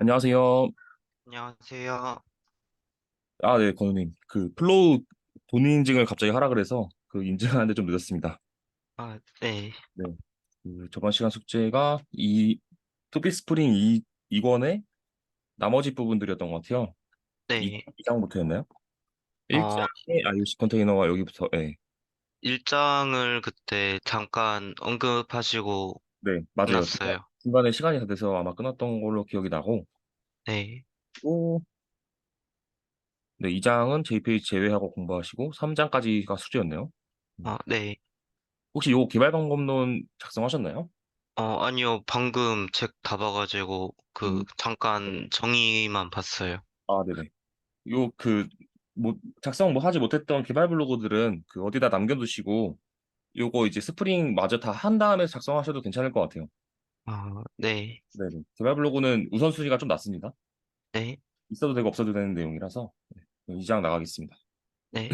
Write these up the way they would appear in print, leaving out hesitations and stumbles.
안녕하세요. 안녕하세요. 네, 건우님. 그 플로우 본인 인증을 갑자기 하라 그래서 그 인증하는데 좀 늦었습니다. 네, 네. 그 저번 시간 숙제가 이 투비 스프링 2권의 나머지 부분들이었던 것 같아요. 네. 2장부터였나요? 어, 1장의 IOC 컨테이너가 여기부터, 네. 일장을 그때 잠깐 언급하시고 네, 맞아요. 끝났어요. 중간에 시간이 다 돼서 아마 끊었던 걸로 기억이 나고, 네, 또, 네, 2장은 JPEG 제외하고 공부하시고, 3장까지가 숙제였네요. 네. 혹시 요 개발 방법론 작성하셨나요? 아니요. 방금 책 다 봐가지고, 음, 잠깐 정의만 봤어요. 네네. 요 그 뭐 작성 뭐 하지 못했던 개발 블로그들은 그 어디다 남겨두시고 요거 이제 스프링 마저 다 한 다음에 작성하셔도 괜찮을 것 같아요. 네, 네네. 개발 블로그는 우선순위가 좀 낮습니다. 네, 있어도 되고 없어도 되는 내용이라서 네. 2장 나가겠습니다. 네,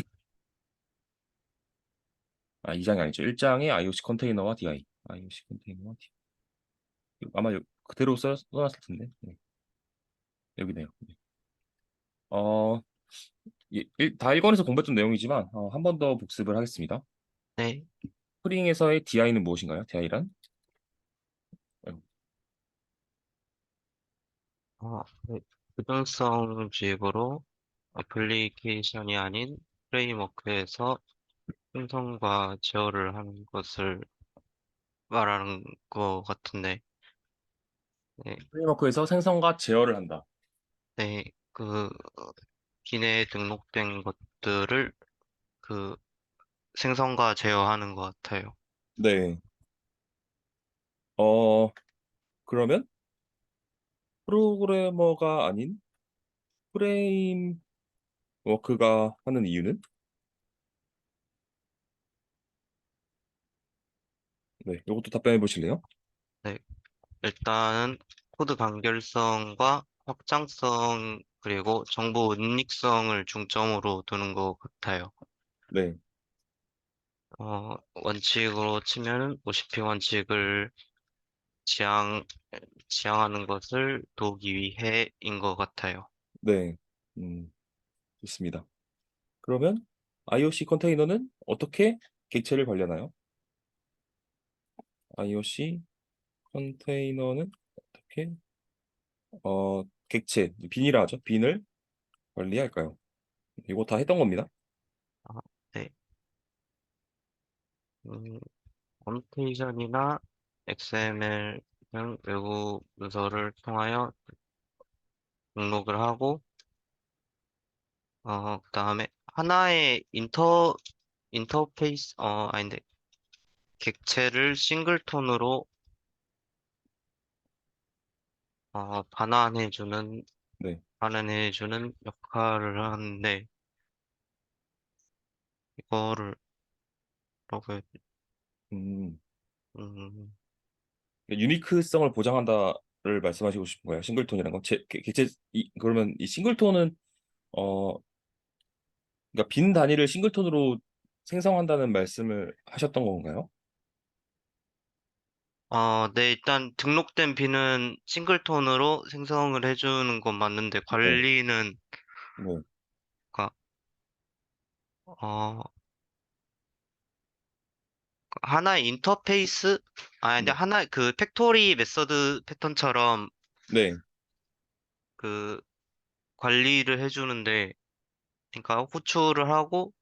2장이 아니죠. 1장에 IOC 컨테이너와 DI. IOC 컨테이너와 DI. 아마 그대로 써놨을 텐데. 네. 여기네요. 네. 어, 다 1권에서 공부했던 내용이지만 한 번 더 복습을 하겠습니다. 네. 스프링에서의 DI는 무엇인가요? DI란? 네. 부등성 주입으로 애플리케이션이 아닌 프레임워크에서 생성과 제어를 하는 것을 말하는 것 같은데, 네. 프레임워크에서 생성과 제어를 한다. 네, 기내에 등록된 것들을 그 생성과 제어하는 것 같아요. 네. 어, 그러면 프로그래머가 아닌 프레임워크가 하는 이유는? 네, 이것도 답변해 보실래요? 네, 일단은 코드 간결성과 확장성 그리고 정보 은닉성을 중점으로 두는 것 같아요. 네, 원칙으로 치면은 OCP 원칙을 지향, 지향하는 것을 도우기 위해인 것 같아요. 네, 좋습니다. 그러면 IOC 컨테이너는 어떻게 객체를 관리하나요? IOC 컨테이너는 어떻게 객체, 빈이라 하죠. 빈을 관리할까요? 이거 다 했던 겁니다. 아, 네. 음, 언테이션이나 XML 등 외부 문서를 통하여 등록을 하고, 그다음에 하나의 인터페이스, 아닌데, 객체를 싱글톤으로, 반환해주는, 네, 반환해주는 역할을 하는데, 이거를, 뭐라고 해야 되 음, 음, 유니크성을 보장한다를 말씀하시고 싶은 거예요. 싱글톤이라는 건 객체 그러면 이 싱글톤은 어 그러니까 빈 단위를 싱글톤으로 생성한다는 말씀을 하셨던 건가요? 네, 일단 등록된 비는 싱글톤으로 생성을 해주는 건 맞는데, 네. 관리는, 네. 그러니까, 어, 하나의 인터페이스? 근데 네. 팩토리 메서드 패턴처럼 네. 그 관리를 해주는데, 그러니까 호출을 하고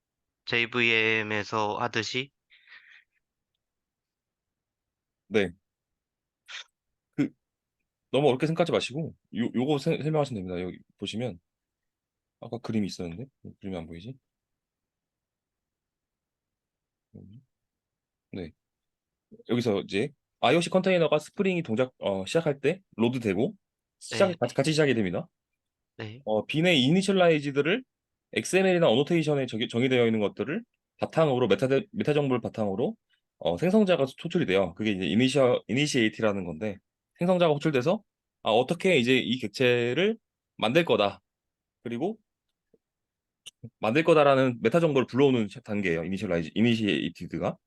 JVM에서 하듯이, 네. 그 너무 어렵게 생각하지 마시고 요거 설명하시면 됩니다. 여기 보시면 아까 그림이 있었는데 그림이 안 보이지? 네. 여기서 이제 IOC 컨테이너가 스프링이 동작 시작할 때 로드되고 네, 같이 시작이 됩니다. 네, 빈의 이니셜라이즈들을 XML이나 어노테이션에 정의되어 있는 것들을 바탕으로 메타 정보를 바탕으로 생성자가 호출이 돼요. 그게 이제 이니시에이트라는 건데 생성자가 호출돼서 어떻게 이제 이 객체를 만들 거다. 그리고 만들 거다라는 메타 정보를 불러오는 단계예요. 이니시에이티드가.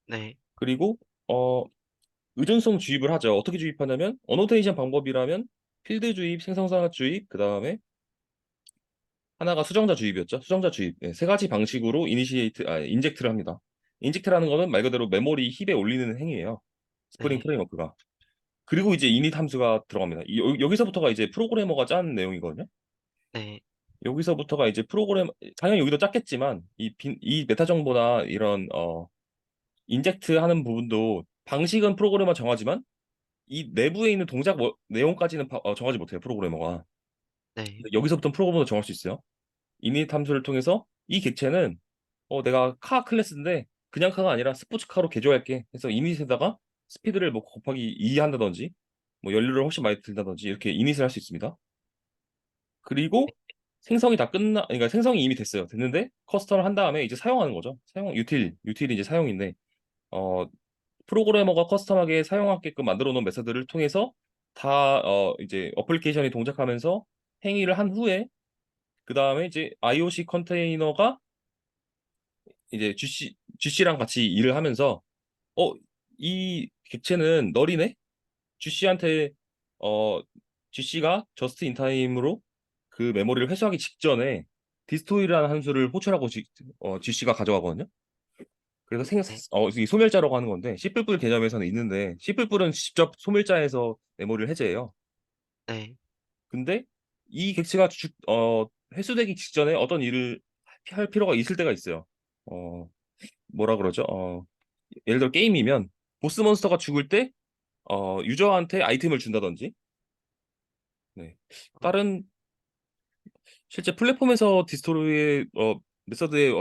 네, 그리고 어 의존성 주입을 하죠. 어떻게 주입하냐면 어노테이션 방법이라면 필드 주입, 생성자 주입, 그 다음에 하나가 수정자 주입이었죠. 수정자 주입. 네, 세 가지 방식으로 인젝트를 합니다. 인젝트라는 거는 말 그대로 메모리 힙에 올리는 행위예요. 스프링 네, 프레임워크가. 그리고 이제 이닛 함수가 들어갑니다. 여기서부터가 이제 프로그래머가 짠 내용이거든요. 네, 여기서부터가 이제 당연히 여기도 짰겠지만, 이 메타 정보나 이런, 인젝트 하는 부분도 방식은 프로그래머 정하지만, 이 내부에 있는 동작 내용까지는 정하지 못해요, 프로그래머가. 네, 근데 여기서부터 프로그래머도 정할 수 있어요. 이닛 함수를 통해서 이 객체는 내가 카 클래스인데 그냥 카가 아니라 스포츠카로 개조할게. 그래서 이닛에다가 스피드를 뭐 곱하기 2 한다든지 뭐 연료를 훨씬 많이 들다든지 이렇게 이닛을 할 수 있습니다. 그리고 생성이 다 그러니까 생성이 이미 됐어요. 됐는데 커스텀을 한 다음에 이제 사용하는 거죠. 유틸이 이제 사용인데 어 프로그래머가 커스텀하게 사용하게끔 만들어 놓은 메서드를 통해서 다 이제 어플리케이션이 동작하면서 행위를 한 후에 그 다음에 이제 IOC 컨테이너가 이제 GC랑 같이 일을 하면서 이 객체는 널이네? GC한테 어 GC가 저스트 인 타임으로 그 메모리를 회수하기 직전에 디스토이라는 함수를 호출하고 GC가 가져가거든요. 그래서 네, 이게 소멸자라고 하는 건데 C++ 개념에서는 있는데 C++은 직접 소멸자에서 메모리를 해제해요. 네, 근데 이 객체가 회수되기 직전에 어떤 일을 할 필요가 있을 때가 있어요. 어, 뭐라 그러죠? 예를 들어 게임이면 보스 몬스터가 죽을 때 유저한테 아이템을 준다든지 네. 어, 다른 실제 플랫폼에서 디스토리의 메서드의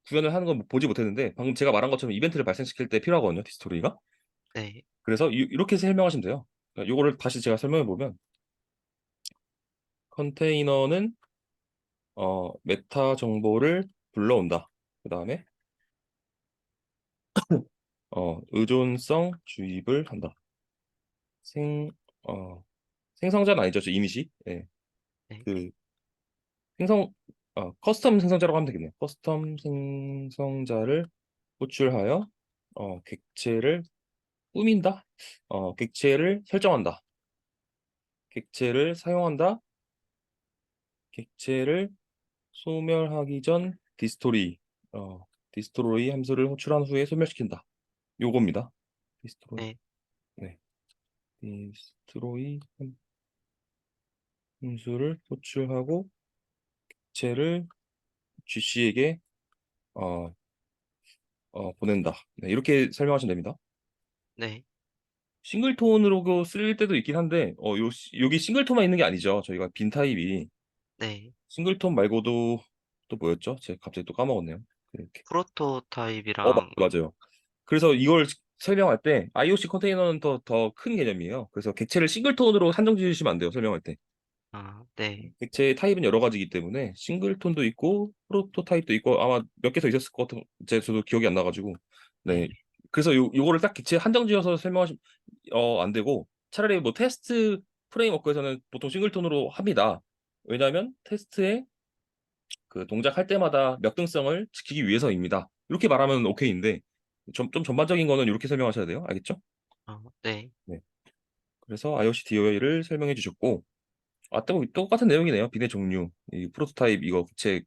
구현을 하는 건 보지 못했는데 방금 제가 말한 것처럼 이벤트를 발생시킬 때 필요하거든요, 디스토리가. 네, 그래서 렇게 설명하시면 돼요. 그러니까 요거를 다시 제가 설명해 보면 컨테이너는 메타 정보를 불러온다. 그다음에 의존성 주입을 한다. 생 생성자는 아니죠, 저 이니시. 예. 네, 그 생성 커스텀 생성자라고 하면 되겠네요. 커스텀 생성자를 호출하여 객체를 꾸민다. 객체를 설정한다. 객체를 사용한다. 객체를 소멸하기 전 디스토로이 함수를 호출한 후에 소멸시킨다. 요겁니다. 디스토로이. 네, 네. 디스토로이 함수를 호출하고 객체를 GC에게 어, 보낸다. 네, 이렇게 설명하시면 됩니다. 네, 싱글톤으로 쓸 때도 있긴 한데, 여기 싱글톤만 있는 게 아니죠. 저희가 빈 타입이. 네. 싱글톤 말고도 또 뭐였죠? 제가 갑자기 또 까먹었네요. 이렇게. 프로토 타입이랑, 맞아요. 그래서 이걸 설명할 때 IOC 컨테이너는 더 큰 개념이에요. 그래서 객체를 싱글톤으로 한정 지으시면 안 돼요. 설명할 때. 네, 객체의 타입은 여러 가지이기 때문에 싱글톤도 있고 프로토 타입도 있고 아마 몇 개 더 있었을 것 같은 저도 기억이 안 나가지고 네, 네 그래서 요거를 딱 객체 한정 지어서 설명하시면 안 되고 차라리 뭐 테스트 프레임워크에서는 보통 싱글톤으로 합니다. 왜냐하면 테스트에 그 동작할 때마다 역등성을 지키기 위해서입니다. 이렇게 말하면 오케이인데 좀 전반적인 거는 이렇게 설명하셔야 돼요. 알겠죠? 네, 네. 그래서 IOC DOA를 설명해 주셨고 또 똑같은 내용이네요. 비례 종류, 이 프로토타입 이거 객체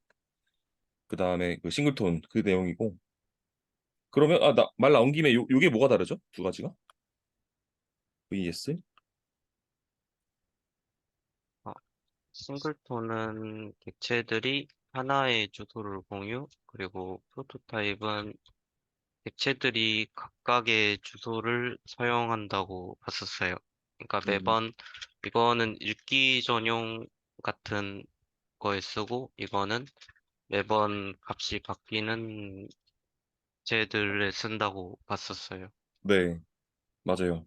그다음에 그 싱글톤 그 내용이고 그러면 나 말 나온 김에 요게 뭐가 다르죠? 두 가지가? VS? 어, 싱글톤은 객체들이 하나의 주소를 공유, 그리고 프로토타입은 객체들이 각각의 주소를 사용한다고 봤었어요. 그러니까 음. 매번 이거는 읽기 전용 같은 거에 쓰고, 이거는 매번 값이 바뀌는 객체들에 쓴다고 봤었어요. 네, 맞아요.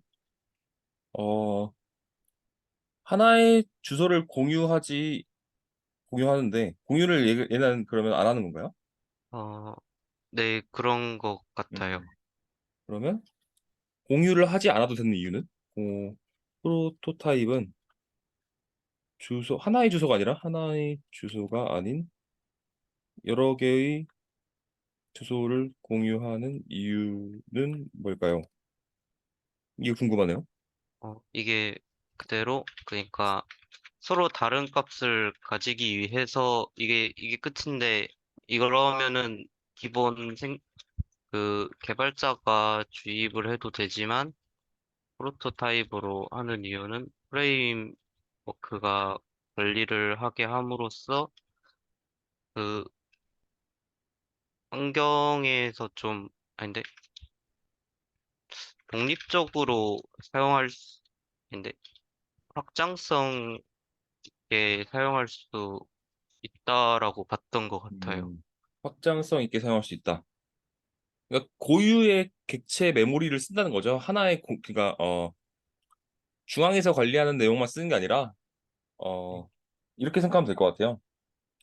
어, 하나의 주소를 공유하는데 공유를 얘는 그러면 안 하는 건가요? 어, 네, 그런 것 음. 같아요. 그러면 공유를 하지 않아도 되는 이유는 프로토타입은 하나의 주소가 아니라 하나의 주소가 아닌 여러 개의 주소를 공유하는 이유는 뭘까요? 이게 궁금하네요. 이게 그대로, 그러니까 서로 다른 값을 가지기 위해서 이게 끝인데, 이러면은 기본 개발자가 주입을 해도 되지만, 프로토타입으로 하는 이유는 프레임워크가 관리를 하게 함으로써 그 환경에서 좀, 아닌데, 독립적으로 인데, 확장성 있게 사용할 수 있다라고 봤던 것 같아요. 음, 확장성 있게 사용할 수 있다. 그러니까 고유의 객체 메모리를 쓴다는 거죠. 하나의 그러니까 중앙에서 관리하는 내용만 쓰는 게 아니라 네. 어, 이렇게 생각하면 될 것 같아요.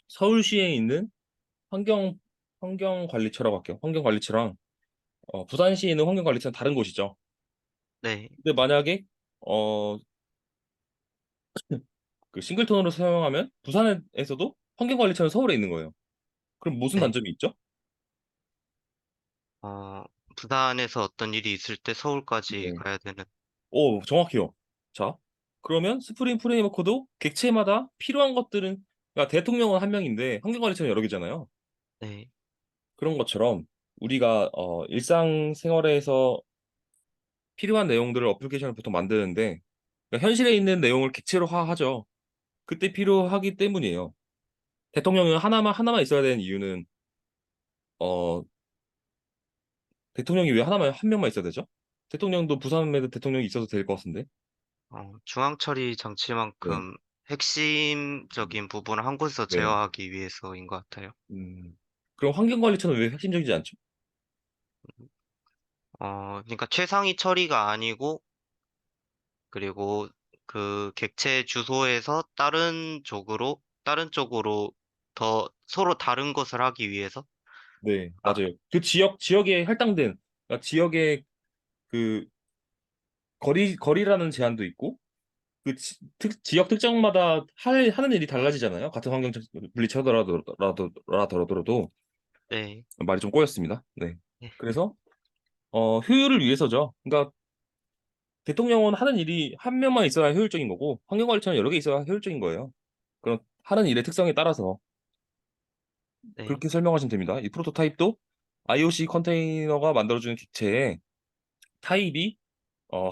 서울시에 있는 환경 환경관리처라고 할게요. 환경관리처랑 부산시에 있는 환경관리처는 다른 곳이죠. 네, 근데 만약에 어, 그 싱글톤으로 사용하면 부산에서도 환경관리처는 서울에 있는 거예요. 그럼 무슨 네. 단점이 있죠? 어, 부산에서 어떤 일이 있을 때 서울까지 네. 가야 되는, 오, 정확해요. 자, 그러면 스프링 프레임워크도 객체마다 필요한 것들은, 그러니까 대통령은 한 명인데 환경관리처는 여러 개잖아요. 네, 그런 것처럼 우리가 일상생활에서 필요한 내용들을 어플리케이션을 보통 만드는데 그러니까 현실에 있는 내용을 객체로화하죠. 그때 필요하기 때문이에요. 대통령은 하나만 있어야 되는 이유는 어, 대통령이 왜 하나만 한 명만 있어야 되죠? 대통령도 부산에도 대통령이 있어도 될 것 같은데. 중앙 처리 네. 장치만큼 음, 핵심적인 부분을 한 곳에서 네. 제어하기 위해서인 것 같아요. 음. 그럼 환경관리처는 왜 핵심적이지 않죠? 그러니까 최상위 처리가 아니고, 그리고 그 객체 주소에서 다른 쪽으로 더 서로 다른 것을 하기 위해서, 네, 아, 맞아요. 그 지역에 할당된, 그러니까 지역의 그 거리라는 제한도 있고, 그 지역 특정마다 하는 일이 달라지잖아요. 같은 환경 분리처더라도 네, 말이 좀 꼬였습니다. 네. 네, 그래서 효율을 위해서죠. 그러니까 대통령은 하는 일이 한 명만 있어야 효율적인 거고, 환경관리처는 여러 개 있어야 효율적인 거예요. 그럼 하는 일의 특성에 따라서 네, 그렇게 설명하시면 됩니다. 이 프로토타입도 IOC 컨테이너가 만들어주는 객체의 타입이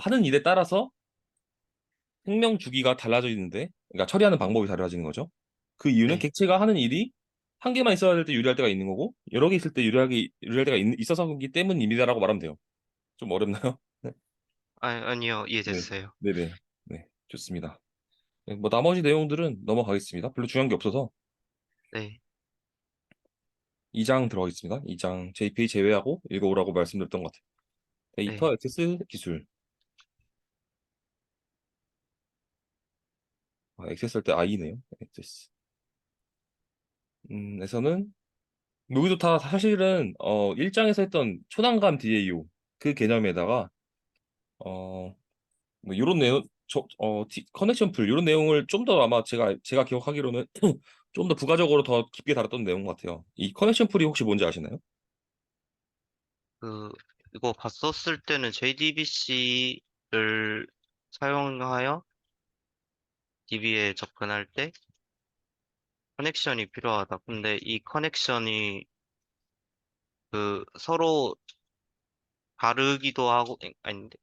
하는 일에 따라서 생명 주기가 달라져 있는데, 그러니까 처리하는 방법이 달라지는 거죠. 그 이유는 네. 객체가 하는 일이 한 개만 있어야 될 때 유리할 때가 있는 거고, 여러 개 있을 때 유리할 때가 있어서기 때문입니다라고 말하면 돼요. 좀 어렵나요? 네, 아니요, 네, 이해됐어요. 네, 네, 좋습니다. 네, 뭐 나머지 내용들은 넘어가겠습니다. 별로 중요한 게 없어서 네, 2장 들어가겠습니다. 2장 JPA 제외하고 읽어오라고 말씀드렸던 것 같아요. 네, 데이터 액세스 기술. 액세스 할 때 I네요. 액세스. 에서는 여기도 다 사실은 1장에서 했던 초단감 DAO 그 개념에다가 어, 뭐 이런 내용 커넥션 풀 이런 내용을 좀 더 아마 제가 기억하기로는 좀 더 부가적으로 더 깊게 다뤘던 내용 같아요. 이 커넥션 풀이 혹시 뭔지 아시나요? 그, 이거 봤었을 때는 JDBC를 사용하여 DB에 접근할 때 커넥션이 필요하다. 근데 이 커넥션이 서로 다르기도 하고, 아닌데,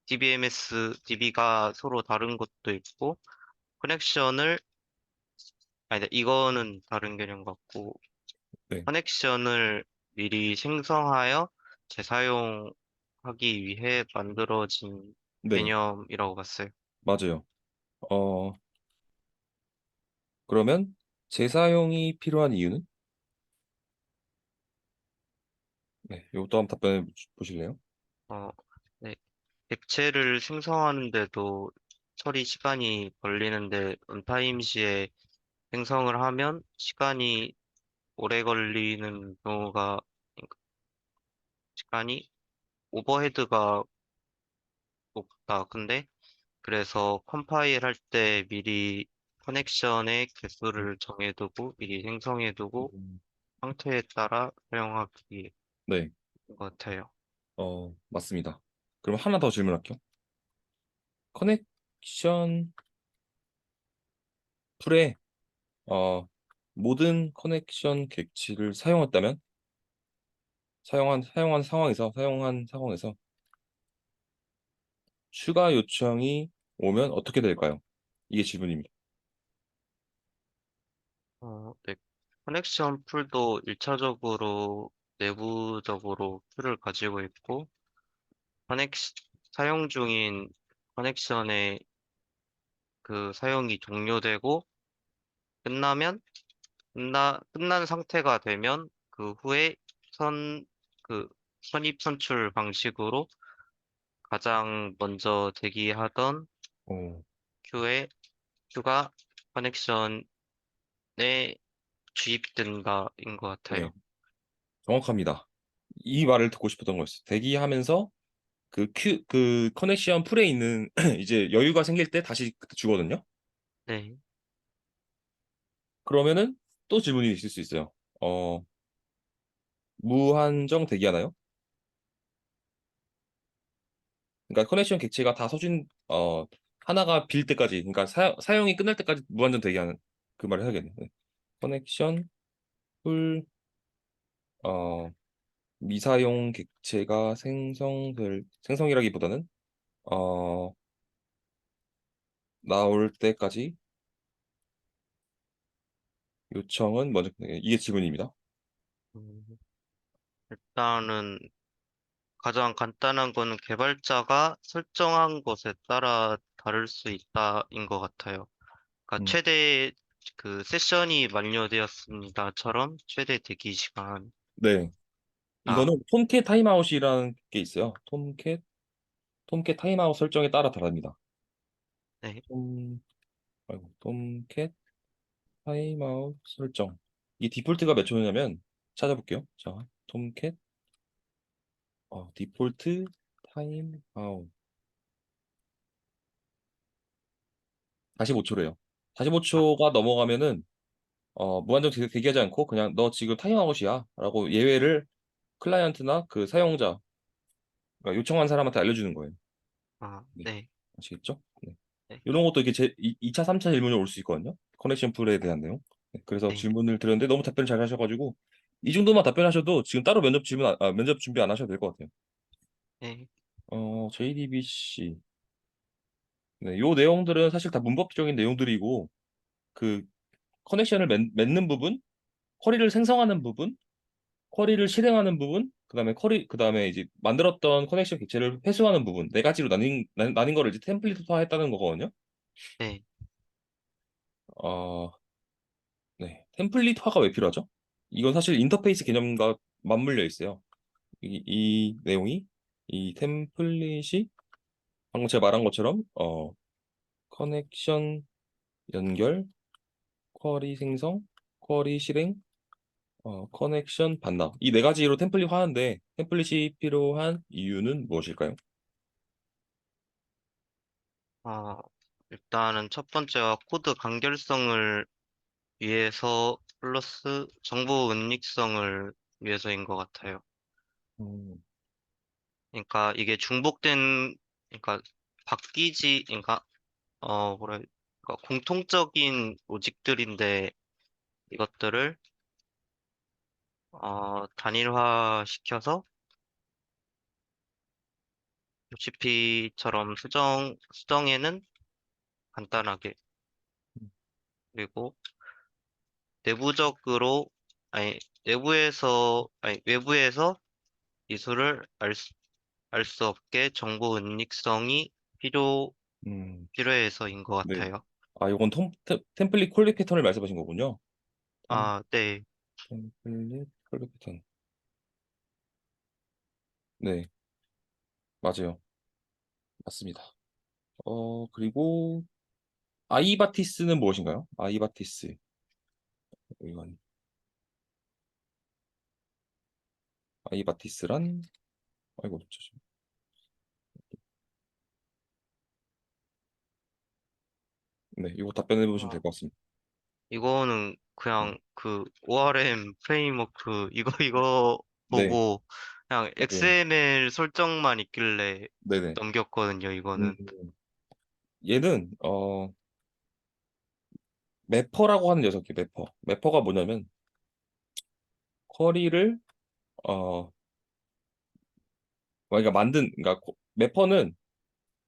DB가 서로 다른 것도 있고, 커넥션을, 아니다, 이거는 다른 개념 같고, 네, 커넥션을 미리 생성하여 재사용하기 위해 만들어진 네, 개념이라고 봤어요. 맞아요. 어, 그러면 재사용이 필요한 이유는? 네, 이것도 한번 답변해 보실래요? 어, 네. 객체를 생성하는데도 처리 시간이 걸리는데, 언타임 시에 생성을 하면 시간이 오래 걸리는 경우가, 그러니까 시간이 오버헤드가 높다. 근데 그래서 컴파일 할 때 미리 커넥션의 개수를 정해두고 미리 생성해두고 음, 상태에 따라 사용하기 네, 것 같아요. 맞습니다. 그럼 하나 더 질문할게요. 커넥션 풀에 어, 모든 커넥션 객치를 사용한 상황에서 추가 요청이 오면 어떻게 될까요? 이게 질문입니다. 네. 커넥션 풀도 1차적으로 내부적으로 풀을 가지고 있고, 커넥, 사용 중인 커넥션의 그 사용이 종료되고, 끝나면, 끝난 상태가 되면, 그 후에 선, 그 선입 선출 방식으로 가장 먼저 대기하던 어, 큐에, 큐가 커넥션에 주입된다인 것 네, 같아요. 정확합니다. 이 말을 듣고 싶었던 거였어요. 대기하면서 그 커넥션 풀에 있는 이제 여유가 생길 때 다시 그때 주거든요. 네. 그러면은 또 질문이 있을 수 있어요. 무한정 대기하나요? 그러니까 커넥션 객체가 다 하나가 빌 때까지, 그러니까 사용이 끝날 때까지 무한정 대기하는 그 말을 해야겠네. 네. 커넥션 풀, 어, 미사용 객체가 생성이라기보다는, 어, 나올 때까지 요청은 먼저, 네, 이게 질문입니다. 음, 일단은 가장 간단한 거는 개발자가 설정한 것에 따라 다를 수 있다인 것 같아요. 그러니까 음, 최대 그 세션이 만료되었습니다처럼 최대 대기 시간. 네. 아, 이거는 톰캣 타임아웃이라는 게 있어요. 톰캣 타임아웃 설정에 따라 다릅니다. 네. 톰, 톰캣 타임아웃 설정. 이 디폴트가 몇 초냐면, 찾아볼게요. 자, 톰캣, 디폴트 타임아웃. 45초래요. 아, 45초가 넘어가면은, 무한정 대기하지 않고, 그냥 너 지금 타임아웃이야. 라고 예외를 클라이언트나 그 사용자, 그러니까 요청한 사람한테 알려주는 거예요. 네. 네. 아시겠죠? 네. 네. 이런 것도 이렇게 2차, 3차 질문이 올 수 있거든요. 커넥션 풀에 대한 내용. 네, 그래서 네. 질문을 드렸는데 너무 답변 잘 하셔가지고 이 정도만 답변하셔도 지금 따로 면접 준비 안 하셔도 될 것 같아요. 네. JDBC. 네, 요 내용들은 사실 다 문법적인 내용들이고 그 커넥션을 맺는 부분, 쿼리를 생성하는 부분, 쿼리를 실행하는 부분, 그다음에 이제 만들었던 커넥션 객체를 회수하는 부분 네 가지로 나뉜 거를 이제 템플릿화했다는 거거든요. 네. 어, 네. 템플릿화가 왜 필요하죠? 이건 사실 인터페이스 개념과 맞물려 있어요. 이 내용이, 이 템플릿이 방금 제가 말한 것처럼 커넥션 연결, 쿼리 생성, 쿼리 실행, 커넥션 반납. 이 네 가지로 템플릿 화하는데 템플릿이 필요한 이유는 무엇일까요? 아, 일단은 첫 번째가 코드 간결성을 위해서 플러스 정보 은닉성을 위해서인 것 같아요. 음, 그러니까 이게 중복된, 그러니까 그러니까 그러니까 공통적인 로직들인데 이것들을 단일화시켜서 UCP처럼 수정에는 간단하게 그리고 내부적으로 아니 외부에서 이수를 알 수 없게 정보 은닉성이 음, 필요해서인 것 네. 같아요. 이건 템플릿 퀄리 패턴을 말씀하신 거군요. 아, 네. 템플릿 퀄리 패턴. 네, 맞아요. 맞습니다. 그리고 아이바티스는 무엇인가요? 아이바티스. 이건 아이바티스란 아이고 잠시만요. 네, 이거 답변해 보시면 될 아, 것 같습니다. 이거는 네, 그냥 그 ORM 프레임워크 이거 네, 보고 그냥 맞아요. XML 설정만 있길래 네네. 넘겼거든요, 음, 이거는. 얘는 매퍼라고 하는 녀석이에요. 매퍼가 뭐냐면 쿼리를 그러니까 그러니까 매퍼는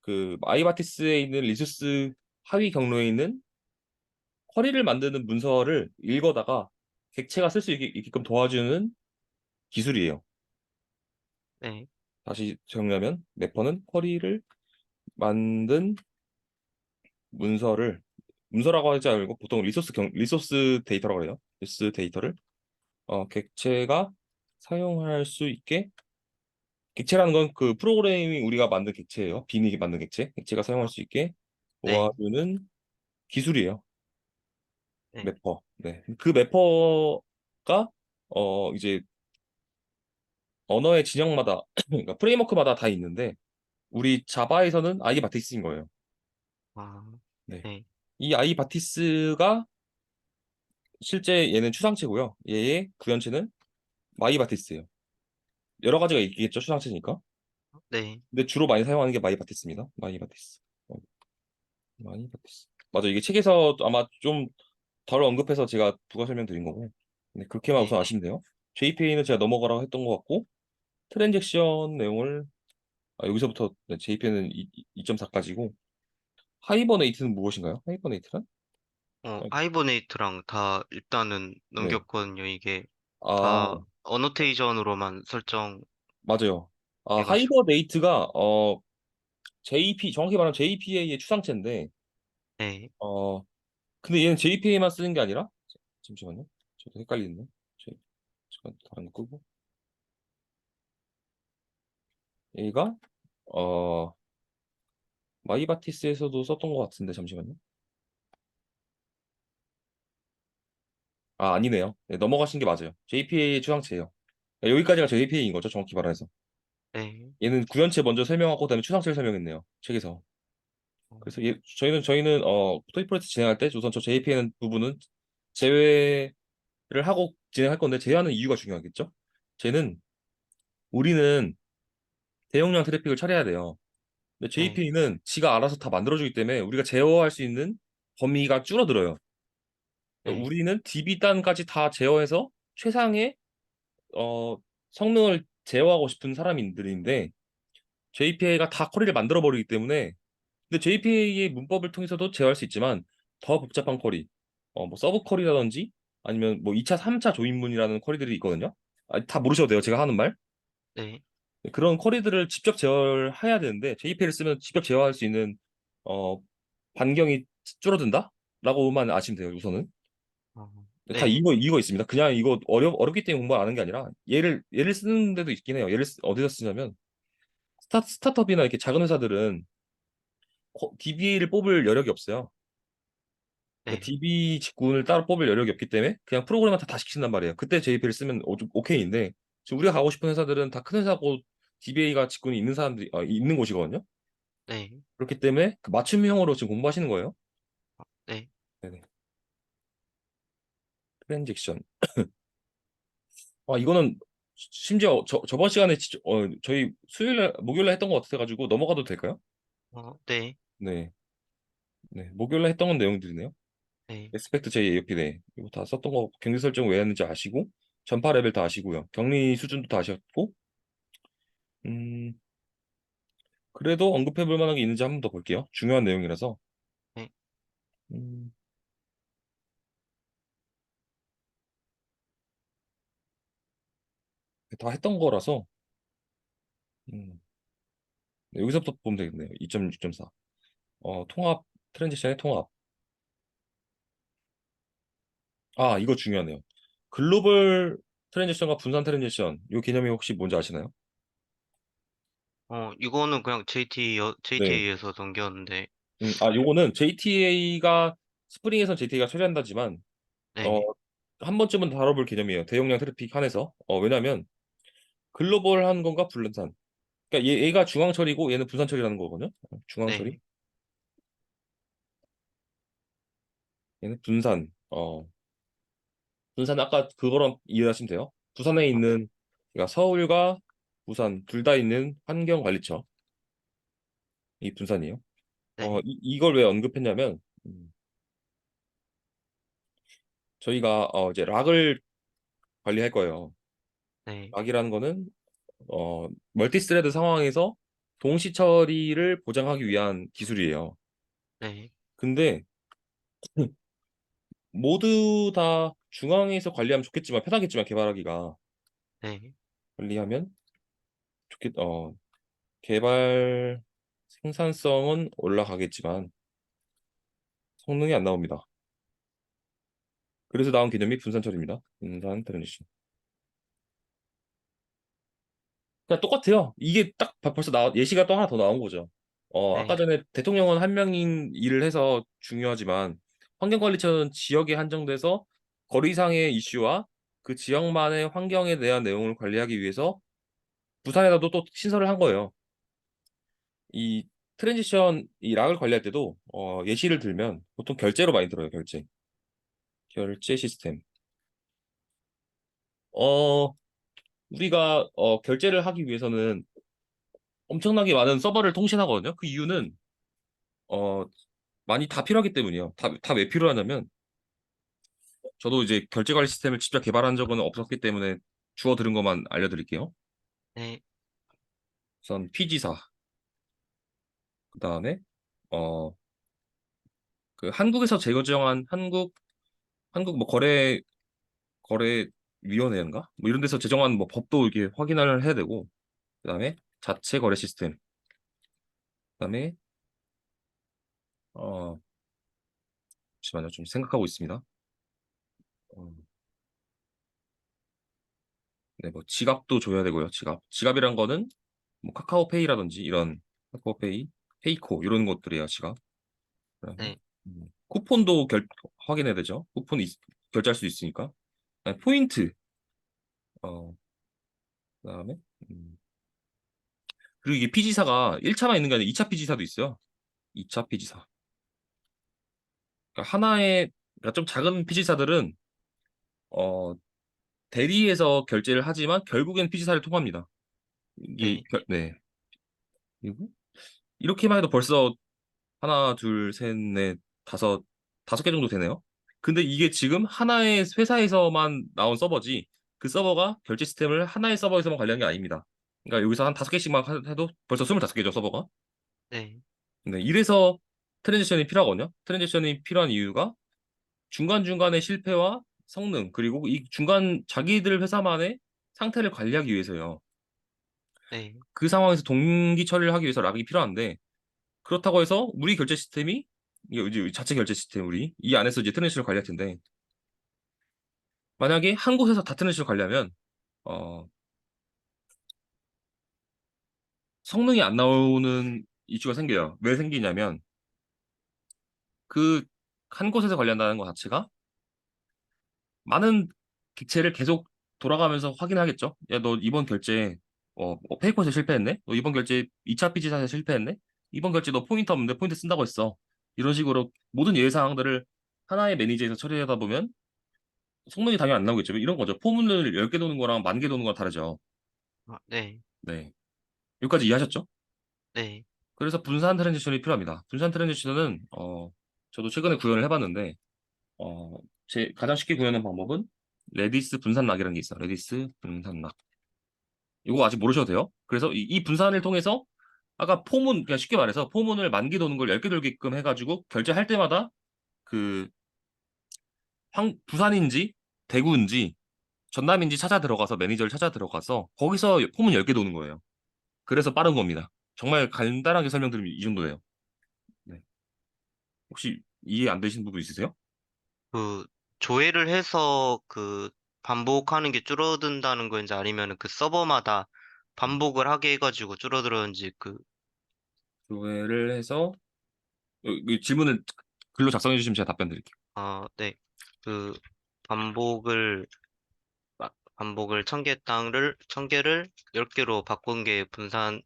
그 아이바티스에 있는 리소스 하위 경로에 있는 쿼리를 만드는 문서를 읽어다가 객체가 쓸 수 있게끔 도와주는 기술이에요. 네. 다시 정리하면 매퍼는 쿼리를 만든 문서라고 하지 않고 보통 리소스 데이터라고 해요. 리소스 데이터를 객체가 사용할 수 있게 객체라는 건 그 프로그래밍 우리가 만든 객체예요. 빈이 만든 객체가 사용할 수 있게 네. 도와주는 기술이에요. 네. 매퍼. 네. 그 매퍼가 이제 언어의 진영마다 그러니까 프레임워크마다 다 있는데 우리 자바에서는 아이바티스인 거예요. 아, 네. 네. 이 아이바티스가 실제 얘는 추상체고요. 얘의 구현체는 마이바티스예요. 여러 가지가 있겠죠, 추상체니까. 네. 근데 주로 많이 사용하는 게 마이바티스입니다. 마이바티스. 마이바티스. 맞아, 이게 책에서 아마 좀 덜 언급해서 제가 부가 설명드린 거고. 네, 그렇게만 네. 우선 아시면 돼요. JPA는 제가 넘어가라고 했던 것 같고, 트랜잭션 내용을 여기서부터 JPA는 2.4까지고, 하이버네이트는 무엇인가요? 하이버네이트란? 하이버네이트랑 다 일단은 네. 넘겼거든요. 이게 아, 다 어노테이션으로만 설정해가지고. 맞아요. 하이버네이트가 정확히 말하면 JPA의 추상체인데, 네. 어, 근데 얘는 JPA만 쓰는 게 아니라, 잠시만요. 저도 헷갈리네. 잠깐 다른 거 끄고. 얘가, 어, 마이바티스에서도 썼던 것 같은데, 잠시만요. 아니네요. 네, 넘어가신 게 맞아요. JPA의 추상체예요. 여기까지가 JPA인 거죠, 정확히 말해서. 네. 얘는 구현체 먼저 설명하고 그다음에 추상체를 설명했네요, 책에서. 어, 그래서 저희는 토익 프로젝트 진행할 때 우선 저 JPA는 부분은 제외를 하고 진행할 건데 제외하는 이유가 중요하겠죠? 쟤는 우리는 대용량 트래픽을 처리해야 돼요. 근데 네. JPA는 지가 알아서 다 만들어주기 때문에 우리가 제어할 수 있는 범위가 줄어들어요. 그러니까 네. 우리는 DB 단까지 다 제어해서 최상의 어, 성능을 제어하고 싶은 사람들인데 JPA가 다 쿼리를 만들어 버리기 때문에 근데 JPA의 문법을 통해서도 제어할 수 있지만 더 복잡한 쿼리, 뭐 서브 쿼리라든지 아니면 뭐 2차, 3차 조인문이라는 쿼리들이 있거든요. 다 모르셔도 돼요. 제가 하는 말. 네. 그런 쿼리들을 직접 제어해야 되는데 JPA를 쓰면 직접 제어할 수 있는 어, 반경이 줄어든다라고만 아시면 돼요. 우선은. 어, 다 네. 이거 있습니다. 그냥 이거 어렵기 때문에 공부 안 하는 게 아니라 얘를 쓰는 데도 있긴 해요. 어디서 쓰냐면 스타트업이나 이렇게 작은 회사들은 DBA를 뽑을 여력이 없어요. 그러니까 네. DB 직군을 따로 뽑을 여력이 없기 때문에 그냥 프로그램만 다 시킨단 말이에요. 그때 JPA를 쓰면 오케이인데 지금 우리가 가고 싶은 회사들은 다 큰 회사고 DBA가 직군이 있는 사람들이 있는 곳이거든요. 네. 그렇기 때문에 그 맞춤형으로 지금 공부하시는 거예요. 네. 네네. 트랜잭션. 이거는 심지어 저번 시간에 저희 목요일에 했던 것 같아가지고 넘어가도 될까요? 네. 네. 네. 목요일에 했던 내용들이네요. 네. 에스펙트 J AOP 네. 이거 다 썼던 거 경계 설정 왜 했는지 아시고 전파 레벨 다 아시고요. 격리 수준도 다 아셨고 음 그래도 언급해 볼 만한 게 있는지 한 번 더 볼게요. 중요한 내용이라서 네. 음, 다 했던 거라서 음, 네, 여기서부터 보면 되겠네요. 2.6.4 통합 트랜지션의 통합 이거 중요하네요. 글로벌 트랜지션과 분산 트랜지션 이 개념이 혹시 뭔지 아시나요? 이거는 그냥 네. JTA에서 넘겼는데. 요거는 JTA가 스프링에선 JTA가 처리한다지만 어, 네. 한 번쯤은 다뤄볼 개념이에요. 대용량 트래픽 한에서. 왜냐면 글로벌한 건가 분산. 그러니까 얘가 중앙 처리고 얘는 분산 처리라는 거거든요. 중앙 처리. 네. 얘는 분산. 분산 아까 그거랑 이해하시면 돼요. 부산에 어, 있는 그러니까 서울과 부산 둘 다 있는 환경관리청 이 분산이에요. 네, 이걸 왜 언급했냐면, 저희가 이제 락을 관리할 거예요. 네, 락이라는 거는 멀티스레드 상황에서 동시 처리를 보장하기 위한 기술이에요. 네, 근데 모두 다 중앙에서 관리하면 좋겠지만 편하겠지만 개발하기가 네, 관리하면 개발 생산성은 올라가겠지만 성능이 안 나옵니다. 그래서 나온 개념이 분산 처리입니다. 분산 트랜지션. 그냥 똑같아요. 이게 딱 벌써 예시가 또 하나 더 나온 거죠. 아까 네, 전에 대통령은 한 명인 일을 해서 중요하지만 환경관리처는 지역에 한정돼서 거리상의 이슈와 그 지역만의 환경에 대한 내용을 관리하기 위해서 부산에다도 또 신설을 한 거예요. 이 이 락을 관리할 때도 예시를 들면 보통 결제로 많이 들어요. 결제 시스템. 어, 우리가 결제를 하기 위해서는 엄청나게 많은 서버를 통신하거든요. 그 이유는 어, 많이 다 필요하기 때문이에요. 다 왜 필요하냐면 저도 이제 결제 관리 시스템을 직접 개발한 적은 없었기 때문에 주워 들은 것만 알려드릴게요. 네, 우선 피지사, 그다음에 어, 그 한국에서 제정한 한국 뭐 거래 위원회인가? 뭐 이런 데서 제정한 뭐 법도 이렇게 확인을 해야 되고 그다음에 자체 거래 시스템, 그다음에 어 잠시만요, 좀 생각하고 있습니다. 어, 네, 뭐 지갑도 줘야 되고요. 지갑이란 거는 뭐 카카오페이라든지 이런 카카오페이, 페이코 이런 것들이에요. 지갑. 그다음에 네, 쿠폰도 확인해야 되죠. 결제할 수 있으니까. 그다음에 포인트. 어, 그다음에 음, 그리고 이게 피지사가 1차만 있는 게 아니라 2차 피지사도 있어요. 2차 피지사. 그러니까 그러니까 좀 작은 피지사들은 어, 대리해서 결제를 하지만 결국엔 피지사를 통합니다. 네, 네. 그리고 이렇게만 해도 벌써 하나, 둘, 셋, 넷, 다섯 개 정도 되네요. 근데 이게 지금 하나의 회사에서만 나온 서버지, 그 서버가 결제 시스템을 하나의 서버에서만 관리한 게 아닙니다. 그러니까 여기서 한 다섯 개씩만 해도 벌써 25개죠, 서버가. 네, 네, 이래서 트랜지션이 필요하거든요. 트랜지션이 필요한 이유가 중간중간의 실패와 성능, 그리고 이 중간 자기들 회사만의 상태를 관리하기 위해서요. 네, 그 상황에서 동기 처리를 하기 위해서 락이 필요한데, 그렇다고 해서 우리 결제 시스템이 이게 이제 자체 결제 시스템 우리 이 안에서 이제 트랜지션을 관리할 텐데 만약에 한 곳에서 다 트랜지션을 관리하면 어, 성능이 안 나오는 이슈가 생겨요. 왜 생기냐면 그 한 곳에서 관리한다는 것 자체가 많은 객체를 계속 돌아가면서 확인하겠죠. 야, 너 이번 결제 페이커에서 실패했네. 너 이번 결제 2차 피지사에서 실패했네. 이번 결제 너 포인트 없는데 포인트 쓴다고 했어. 이런 식으로 모든 예외사항들을 하나의 매니저에서 처리하다 보면 성능이 당연히 안 나오겠죠. 이런 거죠. 포문을 10개 도는 거랑 10,000개 도는 거랑 다르죠. 네, 네. 여기까지 이해하셨죠? 네, 그래서 분산 트랜지션이 필요합니다. 분산 트랜지션은 저도 최근에 구현을 해봤는데 제 가장 쉽게 구현하는 방법은 레디스 분산락이라는 게 있어요. 레디스 분산락. 이거 아직 모르셔도 돼요. 그래서 이 분산을 통해서 아까 그냥 쉽게 말해서 포문을 10,000개 도는 걸 10개 돌게끔 해가지고 결제할 때마다 그 부산인지 대구인지 전남인지 찾아 들어가서 매니저를 찾아 들어가서 거기서 포문 10개 도는 거예요. 그래서 빠른 겁니다. 정말 간단하게 설명드리면 이 정도예요. 네. 혹시 이해 안 되시는 부분 있으세요? 그, 조회를 해서 그, 반복하는 게 줄어든다는 건지 아니면 그 서버마다 반복을 하게 해가지고 줄어들었는지 조회를 해서 이 질문을 글로 작성해 주시면 제가 답변 드릴게요. 네. 그, 반복을 반복을 1000개를 10개로 바꾼 게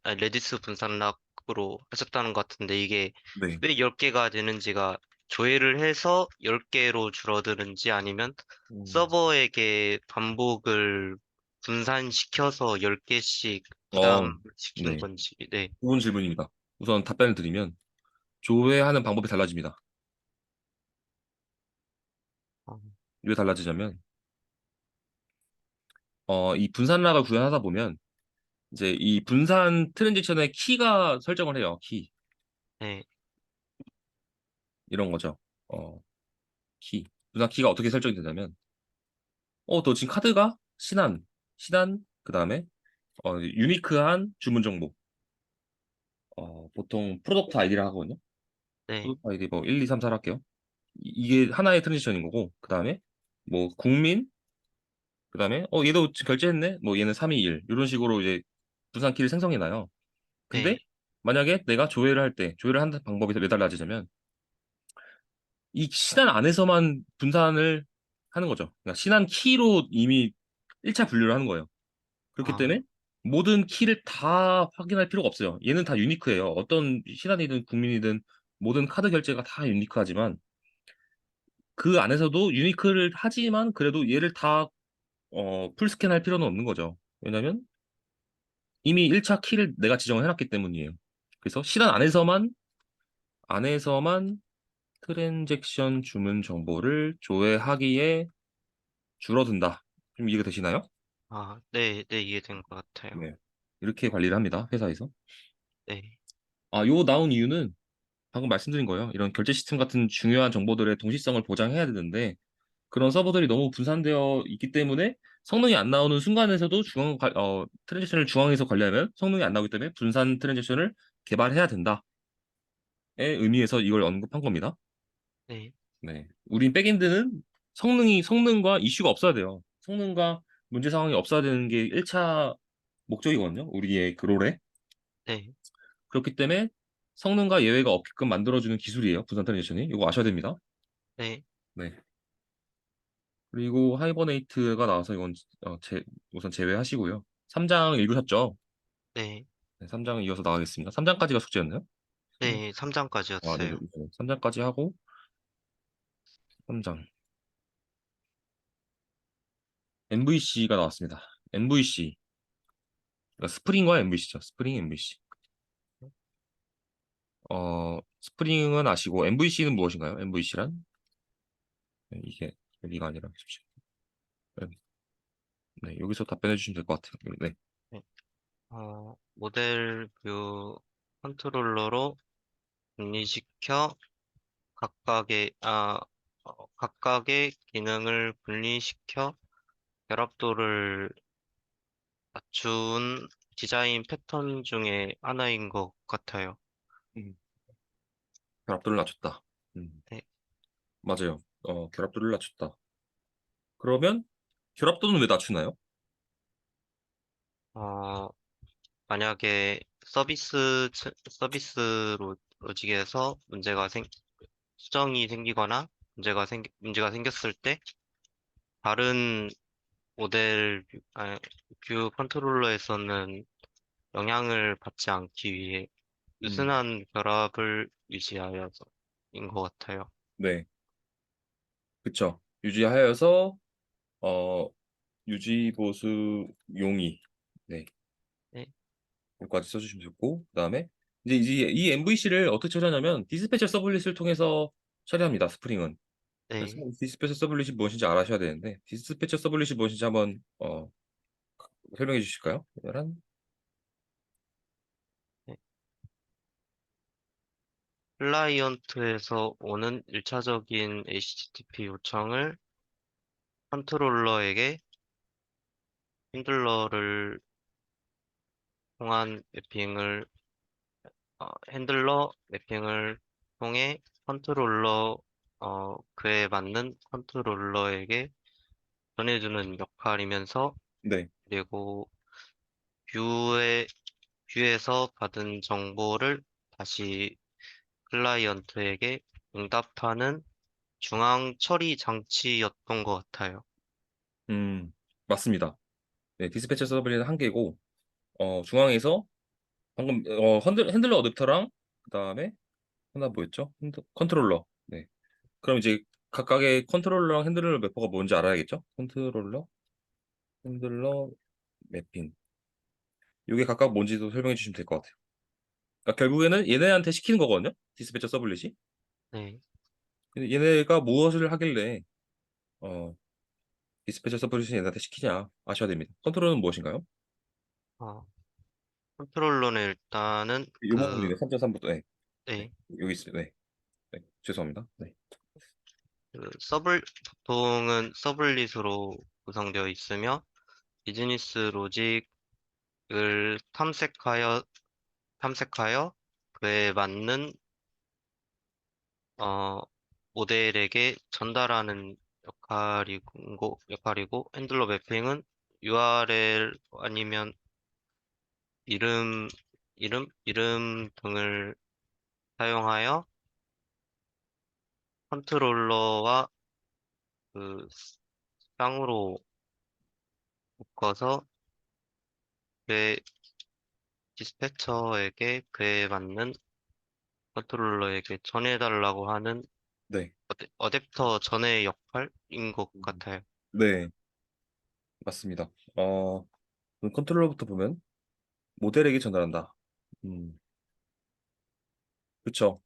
레디스 분산락으로 하셨다는 것 같은데 이게 네. 왜 10개가 되는지가 조회를 해서 10개로 줄어드는지 아니면 음. 서버에게 반복을 분산시켜서 10개씩 어, 부담시킨 네. 건지, 네, 좋은 질문입니다. 우선 답변을 드리면 조회하는 방법이 달라집니다. 어, 왜 달라지냐면, 이 분산락을 구현하다 보면, 이제 이 분산 트랜지션의 키가 설정을 해요. 키. 네, 이런 거죠. 어, 키. 분산 키가 어떻게 설정이 되냐면, 너 지금 카드가 신한, 그 다음에, 유니크한 주문 정보. 보통 프로덕트 아이디를 하거든요. 네, 프로덕트 아이디 뭐 1, 2, 3, 4 할게요. 이게 하나의 트랜지션인 거고, 그 다음에, 뭐, 국민, 그 다음에, 얘도 결제했네? 뭐, 얘는 3, 2, 1. 이런 식으로 이제 분산 키를 생성해놔요. 근데, 네. 만약에 내가 조회를 할 때, 조회를 하는 방법이 왜 달라지냐면, 이 신한 안에서만 분산을 하는 거죠. 그러니까 신한 키로 이미 1차 분류를 하는 거예요. 그렇기 때문에 아, 모든 키를 다 확인할 필요가 없어요. 얘는 다 유니크해요. 어떤 신한이든 국민이든 모든 카드 결제가 다 유니크하지만 그 안에서도 유니크를 하지만 그래도 얘를 다 풀스캔 할 필요는 없는 거죠. 왜냐면 이미 1차 키를 내가 지정을 해놨기 때문이에요. 그래서 신한 안에서만 트랜잭션 주문 정보를 조회하기에 줄어든다. 좀 이해가 되시나요? 네, 네, 이해된 것 같아요. 네. 이렇게 관리를 합니다. 회사에서. 네, 요 나온 이유는 방금 말씀드린 거예요. 이런 결제 시스템 같은 중요한 정보들의 동시성을 보장해야 되는데 그런 서버들이 너무 분산되어 있기 때문에 성능이 안 나오는 순간에서도 트랜지션을 중앙에서 관리하면 성능이 안 나오기 때문에 분산 트랜지션을 개발해야 된다의 의미에서 이걸 언급한 겁니다. 네, 네. 우린 백엔드는 성능과 이슈가 없어야 돼요. 성능과 문제 상황이 없어야 되는 게 1차 목적이거든요. 우리의 그 롤에. 네, 그렇기 때문에 성능과 예외가 없게끔 만들어주는 기술이에요. 분산 트랜지션이. 이거 아셔야 됩니다. 네, 네. 그리고 하이버네이트가 나와서 이건 우선 제외하시고요. 3장 읽으셨죠? 네, 네, 3장 이어서 나가겠습니다. 3장까지가 숙제였나요? 네, 네네. 3장까지였어요. 3장까지 하고 3장. MVC가 나왔습니다. MVC. 그러니까 스프링과 MVC죠. 스프링 MVC. 스프링은 아시고 MVC는 무엇인가요? MVC란? 이게 여기가 아니라 보십시오. 네, 여기서 답변해 주시면 될 것 같아요. 네. 네. 모델 뷰 컨트롤러로 분리시켜 각각의 기능을 분리시켜 결합도를 맞춘 디자인 패턴 중에 하나인 것 같아요. 음, 결합도를 낮췄다. 네. 맞아요. 결합도를 낮췄다. 그러면 결합도는 왜 낮추나요? 어, 만약에 서비스 로직에서 수정이 생기거나 문제가 생겼을 때 다른 뷰 컨트롤러에서는 영향을 받지 않기 위해 음, 느슨한 결합을 유지하여서인 것 같아요. 네, 그쵸. 유지하여서 어, 유지 보수 용이 네, 네, 여기까지 써주시면 좋고 그다음에 이제 이 MVC를 어떻게 처리하냐면 디스패처 서블릿을 통해서 처리합니다. 스프링은. 그래서 네, 디스패처 서블릿이 무엇인지 알아셔야 되는데 디스패처 서블릿이 무엇인지 한번 설명해 주실까요? 그러면 네. 클라이언트에서 오는 1차적인 HTTP 요청을 컨트롤러에게 핸들러를 통한 핸들러 매핑을 통해 그에 맞는 컨트롤러에게 전해주는 역할이면서, 네, 그리고 뷰에, 뷰에서 받은 정보를 다시 클라이언트에게 응답하는 중앙 처리 장치였던 것 같아요. 맞습니다. 네, 디스패처 서블릿은 한 개고 중앙에서 방금 핸들러 어댑터랑 그다음에 하나 뭐였죠? 컨트롤러. 네. 그럼 이제 각각의 컨트롤러랑 핸들러 매퍼가 뭔지 알아야겠죠? 핸들러, 매핑. 이게 각각 뭔지도 설명해 주시면 될 것 같아요. 그러니까 결국에는 얘네한테 시키는 거거든요. 디스패처 서블릿이. 네. 근데 얘네가 무엇을 하길래 어, 디스패처 서블릿을 얘네한테 시키냐 아셔야 됩니다. 컨트롤은 무엇인가요? 어, 컨트롤러는 일단은 이 부분이네. 3.3부터. 네. 네. 네. 여기 있어요. 네. 네. 죄송합니다. 네. 보통은 서블릿으로 구성되어 있으며, 비즈니스 로직을 탐색하여 그에 맞는, 어, 모델에게 전달하는 역할이고, 핸들러 매핑은 URL 아니면 이름, 이름 등을 사용하여 컨트롤러와 그 쌍으로 묶어서 그 디스패처에게 그에 맞는 컨트롤러에게 전해달라고 하는 네. 어댑터 전의 역할인 것 음. 같아요. 네. 맞습니다. 그럼 컨트롤러부터 보면 모델에게 전달한다. 음. 그렇죠.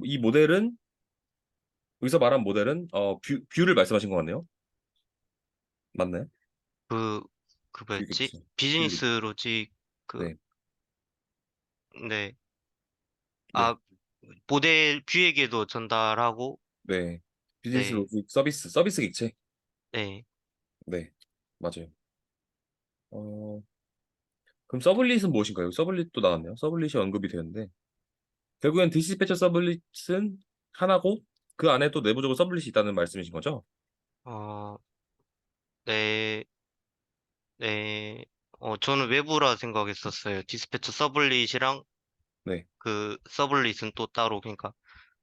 이 모델은 여기서 말한 모델은 뷰를 말씀하신 것 같네요. 맞나요? 그, 그 뭐였지? 뷰겠죠. 비즈니스 뷰. 로직, 그, 네. 네. 네. 아, 모델 뷰에게도 전달하고, 네. 비즈니스 네, 로직 서비스 객체. 네, 네. 맞아요. 어, 그럼 서블릿은 무엇인가요? 서블릿도 나왔네요. 서블릿이 언급이 되는데 결국엔 디스패처 서블릿은 하나고 그 안에 또 내부적으로 서블릿이 있다는 말씀이신 거죠? 어, 네, 네. 저는 외부라 생각했었어요. 디스패처 서블릿이랑 네. 그 서블릿은 또 따로, 그러니까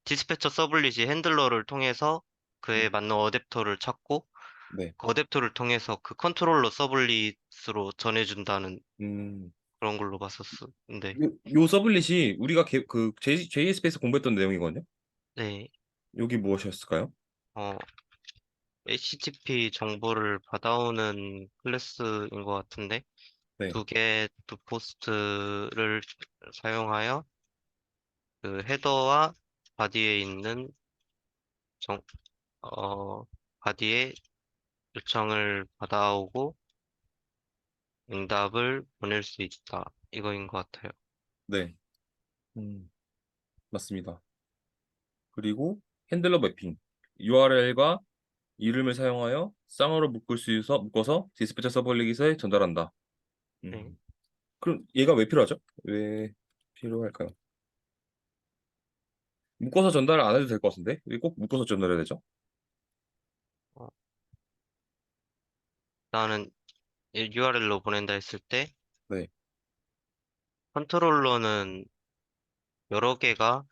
디스패처 서블릿이 핸들러를 통해서 그에 음. 맞는 어댑터를 찾고 네. 그 어댑터를 통해서 그 컨트롤러 서블릿으로 전해준다는 음. 그런 걸로 봤었어. 근데 요 서블릿이 우리가 그 JSP에서 공부했던 내용이거든요. 네, 여기 무엇이었을까요? 어, HTTP 정보를 받아오는 클래스인 것 같은데 네. 두 개, 두 포스트를 사용하여 그 헤더와 바디에 있는 정, 어, 바디에 요청을 받아오고 응답을 보낼 수 있다. 이거인 것 같아요. 네. 음. 맞습니다. 그리고 핸들러 매핑. URL과 이름을 사용하여 쌍으로 묶어서 디스패처 서블릿에 전달한다. 네. 음. 그럼 얘가 왜 필요하죠? 왜 필요할까요? 묶어서 전달 안 해도 될 것 같은데? 왜 꼭 묶어서 전달해야 되죠? 어, 나는 URL로 보낸다 했을 때 네. 컨트롤러는 여러 개가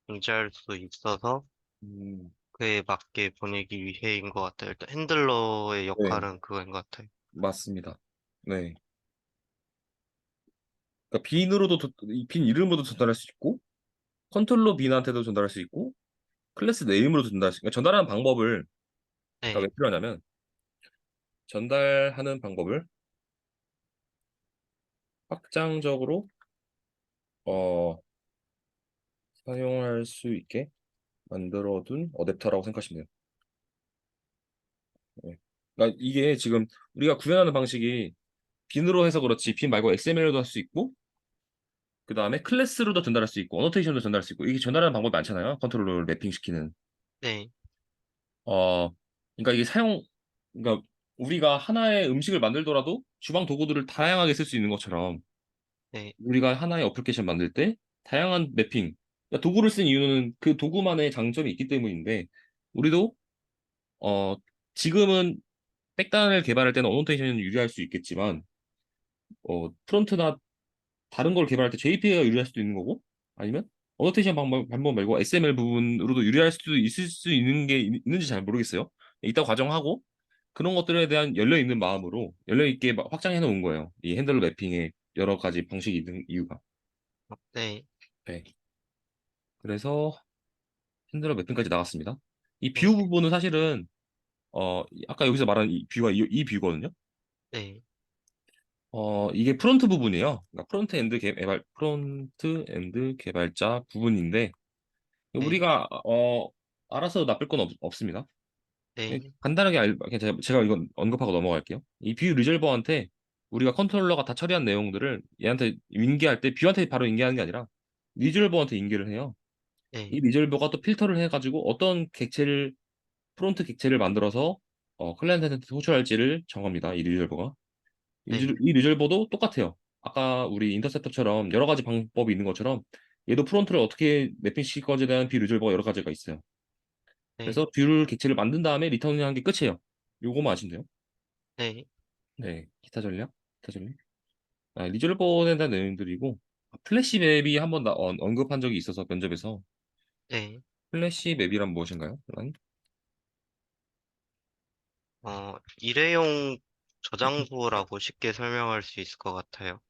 존재할 수 있어서 음. 그에 맞게 보내기 위해인 것 같아요. 일단 핸들러의 네. 역할은 그거인 것 같아요. 맞습니다. 네. 그러니까 이빈 이름으로도 전달할 수 있고 컨트롤러 빈한테도 전달할 수 있고 클래스 네임으로도 전달할 수 있고 그러니까 전달하는 방법을 그러니까 왜 네, 필요하냐면 전달하는 방법을 확장적으로 어, 사용할 수 있게 만들어둔 어댑터라고 생각하시면 돼요. 네. 그러니까 이게 지금 우리가 구현하는 방식이 빈으로 해서 그렇지 빈 말고 XML로도 할 수 있고 그 다음에 클래스로도 전달할 수 있고 어노테이션도 전달할 수 있고 이게 전달하는 방법이 많잖아요. 컨트롤러를 매핑시키는. 네, 어, 그러니까 이게 그러니까 우리가 하나의 음식을 만들더라도 주방 도구들을 다양하게 쓸 수 있는 것처럼 네, 우리가 하나의 어플리케이션 만들 때 다양한 매핑, 그러니까 도구를 쓴 이유는 그 도구만의 장점이 있기 때문인데 우리도 어, 지금은 백단을 개발할 때는 어노테이션이 유리할 수 있겠지만 프론트나 다른 걸 개발할 때 JPEG가 유리할 수도 있는 거고 아니면 어노테이션 방법 말고 XML 부분으로도 유리할 수도 있을 수 있는 게 있는지 잘 모르겠어요. 이따 과정하고 그런 것들에 대한 열려있는 마음으로 열려있게 확장해 놓은 거예요. 이 핸들러 매핑의 여러 가지 방식이 있는 이유가. 네, 네. 그래서 핸들러 매핑까지 나왔습니다. 이 뷰 네, 부분은 사실은 아까 여기서 말한 이 뷰가 이 뷰거든요. 네, 이게 프론트 부분이에요. 그러니까 프론트 엔드 개발자 부분인데 네, 우리가 알아서 나쁠 건 없습니다. 네, 간단하게 그냥 제가 이건 언급하고 넘어갈게요. 이 뷰 리졸버한테 우리가 컨트롤러가 다 처리한 내용들을 얘한테 인계할 때 뷰한테 바로 인계하는 게 아니라 리졸버한테 인계를 해요. 네, 이 리졸버가 또 필터를 해가지고 어떤 객체를 프론트 객체를 만들어서 클라이언트한테 호출할지를 정합니다. 이 리졸버가. 네, 이 리졸버도 똑같아요. 아까 우리 인터셉터처럼 여러 가지 방법이 있는 것처럼 얘도 프론트를 어떻게 매핑시킬 것에 대한 뷰 리졸버가 여러 가지가 있어요. 네, 그래서 뷰를 객체를 만든 다음에 리턴하는 게 끝이에요. 요거만 아시면 돼요. 네, 네, 기타 전략, 기타 전략. 리졸버에 대한 내용들이고 플래시 맵이 한번 언급한 적이 있어서 면접에서 네. 플래시 맵이란 무엇인가요? 란? 일회용 저장소라고 쉽게 설명할 수 있을 것 같아요.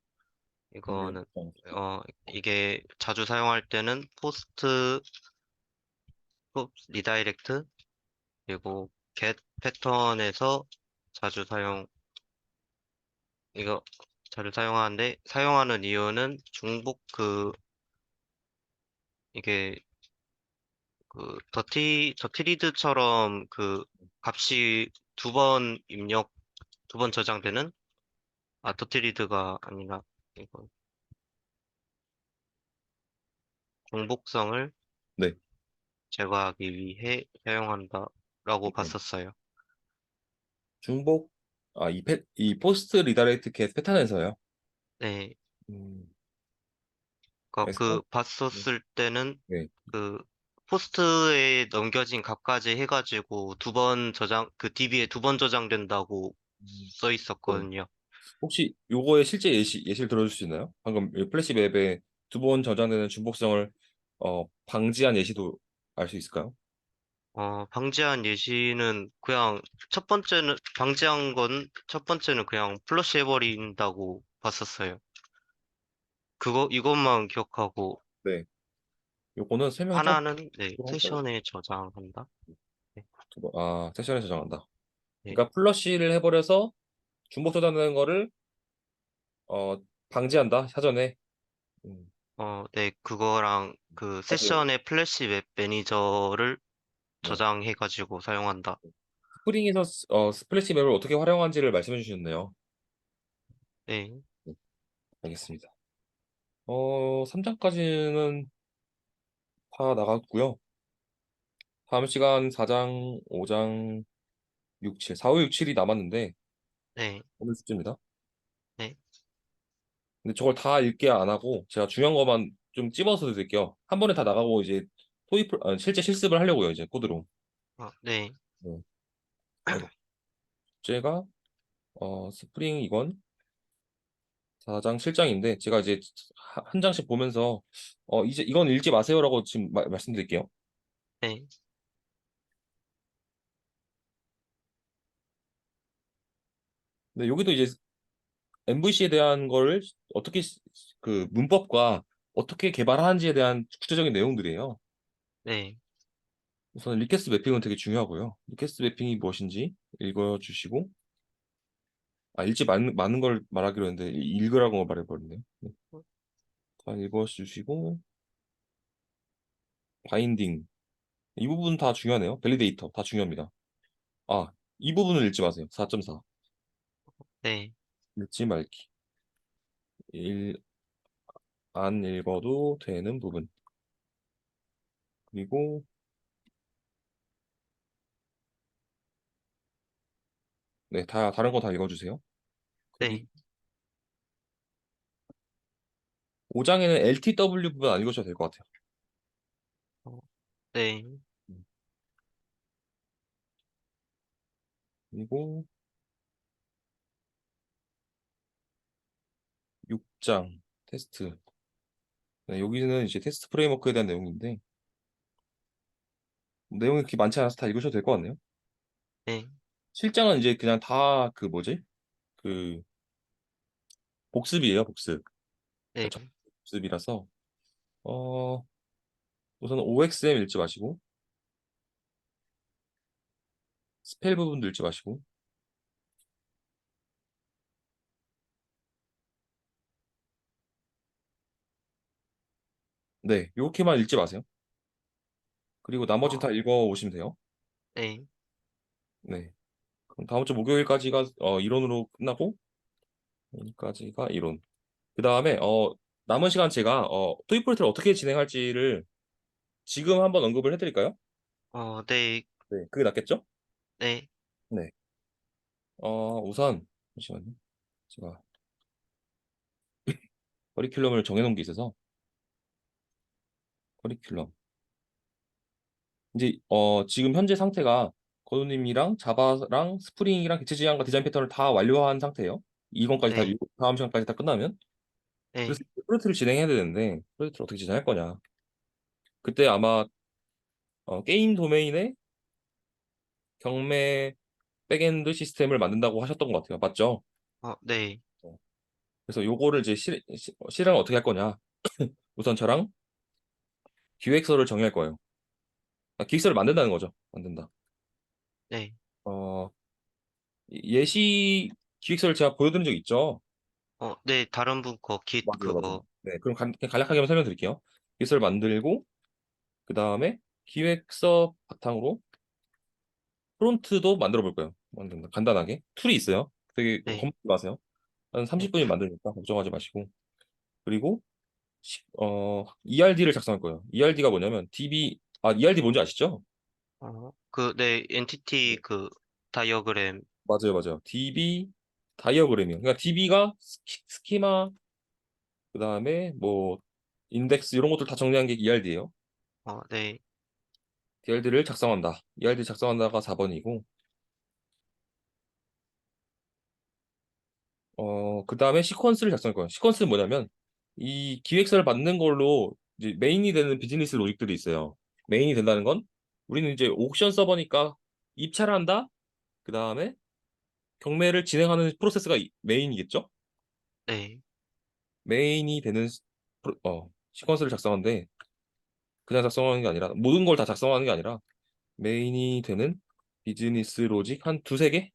네. 이거는, 이게 자주 사용할 때는 포스트, 리다이렉트, 그리고 get 패턴에서 자주 사용, 이거 자주 사용하는데, 사용하는 이유는 이게 더티리드처럼 값이 두 번 저장되는, 더티리드가 아니라, 이거, 중복성을 네. 제거하기 위해 사용한다라고 네. 봤었어요. 중복, 이 포스트 리다이렉트 겟 패턴에서요. 네, 음, 그래서, 그 봤었을 때는 네. 그 포스트에 넘겨진 값까지 해가지고 DB에 두 번 저장된다고 음, 써 네. 있었거든요. 혹시 요거의 실제 예시를 들어줄 수 있나요? 방금 이 플래시 맵에 두 번 저장되는 중복성을 방지한 예시도 알 수 있을까요? 방지한 예시는 그냥 첫 번째는 그냥 플러시 해버린다고 봤었어요. 이것만 기억하고, 네. 요거는 설명이 좀 하나는, 네, 필요할까요? 세션에 저장한다. 네, 세션에 저장한다. 네. 그러니까 플러시를 해버려서 중복 저장되는 거를 어, 방지한다, 사전에. 음, 네, 그거랑 맞아요. 세션의 플래시 웹 매니저를 네. 저장해가지고 사용한다. 스프링에서 스플래시 맵을 어떻게 활용하는지를 말씀해 주셨네요. 네, 네, 알겠습니다. 3장까지는 다 나갔고요. 다음 시간 4장, 5장, 6, 7, 4, 5, 6, 7이 남았는데 네, 오늘 숙제입니다. 네, 근데 저걸 다 읽게 안 하고 제가 중요한 것만 좀 찝어서 드릴게요. 한 번에 다 나가고 이제 실제 실습을 하려고요, 이제 코드로. 네, 네. 숙제가 스프링 이건 4장 7장인데 제가 이제 한 장씩 보면서 이제 이건 읽지 마세요라고 지금 말씀드릴게요. 네, 근데 여기도 이제 MVC에 대한 거를 어떻게 그 문법과 어떻게 개발하는지에 대한 구체적인 내용들이에요. 네, 우선 리퀘스트 매핑은 되게 중요하고요. 리퀘스트 매핑이 무엇인지 읽어주시고 읽지 많은 걸 말하기로 했는데 읽으라고 말해버렸네요. 네. 다 읽어주시고 바인딩 이 부분 다 중요하네요. 밸리데이터 다 중요합니다. 이 부분을 읽지 마세요. 4.4 네, 읽지 말기. 안 읽어도 되는 부분. 그리고 네, 다른 거 다 읽어주세요. 그리고 네, 5장에는 LTW 부분 안 읽으셔도 될 것 같아요. 어, 네, 음. 그리고 6장 테스트. 네, 여기는 이제 테스트 프레임워크에 대한 내용인데 내용이 그렇게 많지 않아서 다 읽으셔도 될 것 같네요. 네, 7장은 이제 그냥 다 그 뭐지? 그 복습이에요, 복습. 네, 복습이라서 어 우선 OXM 읽지 마시고 스펠 부분도 읽지 마시고 네, 요렇게만 읽지 마세요. 그리고 나머지는 어, 다 읽어 오시면 돼요. 네. 네. 그럼 다음 주 목요일까지가 이론으로 끝나고 여기까지가 이론. 그 다음에 남은 시간 제가 토익 프로젝트를 어떻게 진행할지를 지금 한번 언급을 해드릴까요? 네. 네, 그게 낫겠죠? 네. 네. 우선 잠시만요. 제가 커리큘럼을 정해놓은 게 있어서 커리큘럼. 이제 지금 현재 상태가 건우님이랑 자바랑 스프링이랑 객체 지향과 디자인 패턴을 다 완료한 상태예요. 이건까지 다 네. 다음 시간까지 다 끝나면 그래서 네. 프로젝트를 진행해야 되는데 프로젝트를 어떻게 진행할 거냐? 그때 아마 게임 도메인에 경매 백엔드 시스템을 만든다고 하셨던 것 같아요. 맞죠? 네. 어, 그래서 요거를 이제 실행을 어떻게 할 거냐? 우선 저랑 기획서를 정의할 거예요. 기획서를 만든다는 거죠. 만든다. 네. 어, 예시 기획서를 제가 보여드린 적 있죠? 네. 다른 분 거, 깃, 맞아요, 그거. 맞아요. 네, 그럼 그냥 간략하게 한번 설명드릴게요. 기획서를 만들고 그 다음에 기획서 바탕으로 프론트도 만들어 볼 거예요. 만든다. 간단하게 툴이 있어요. 되게 네. 겁먹지 마세요. 한 네. 30분이 만드니까 걱정하지 마시고. 그리고 ERD를 작성할 거예요. ERD가 뭐냐면 ERD 뭔지 아시죠? 네. 엔티티 네. 다이어그램. 맞아요, 맞아요. DB 다이어그램이요. 그러니까 DB가 스키마, 그다음에 뭐 인덱스 이런 것들 다 정리한 게 ERD예요. 네. ERD를 작성한다. ERD 작성한다가 4번이고, 그다음에 시퀀스를 작성할 거예요. 시퀀스는 뭐냐면 이 기획서를 만든 걸로 이제 메인이 되는 비즈니스 로직들이 있어요. 메인이 된다는 건 우리는 이제 옥션 서버니까 입찰을 한다. 그다음에 경매를 진행하는 프로세스가 메인이겠죠? 네. 메인이 되는 시퀀스를 작성하는데 그냥 작성하는 게 아니라 모든 걸 다 작성하는 게 아니라 메인이 되는 비즈니스 로직 한 두세 개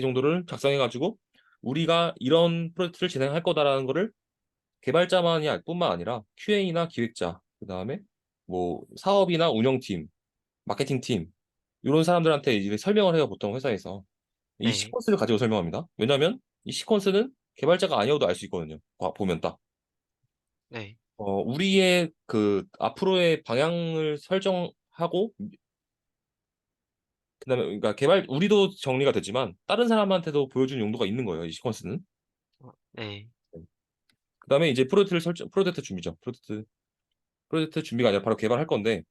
정도를 작성해가지고 우리가 이런 프로젝트를 진행할 거다라는 거를 개발자만이 알 뿐만 아니라 QA나 기획자, 그다음에 뭐 사업이나 운영팀, 마케팅팀 이런 사람들한테 이제 설명을 해요. 보통 회사에서 이 네. 시퀀스를 가지고 설명합니다. 왜냐하면 이 시퀀스는 개발자가 아니어도 알 수 있거든요. 보면 딱. 네. 우리의 그 앞으로의 방향을 설정하고 그다음에 그러니까 우리도 정리가 되지만 다른 사람한테도 보여주는 용도가 있는 거예요. 이 시퀀스는. 네. 그다음에 이제 프로젝트 준비죠. 프로젝트 준비가 아니라 바로 개발할 건데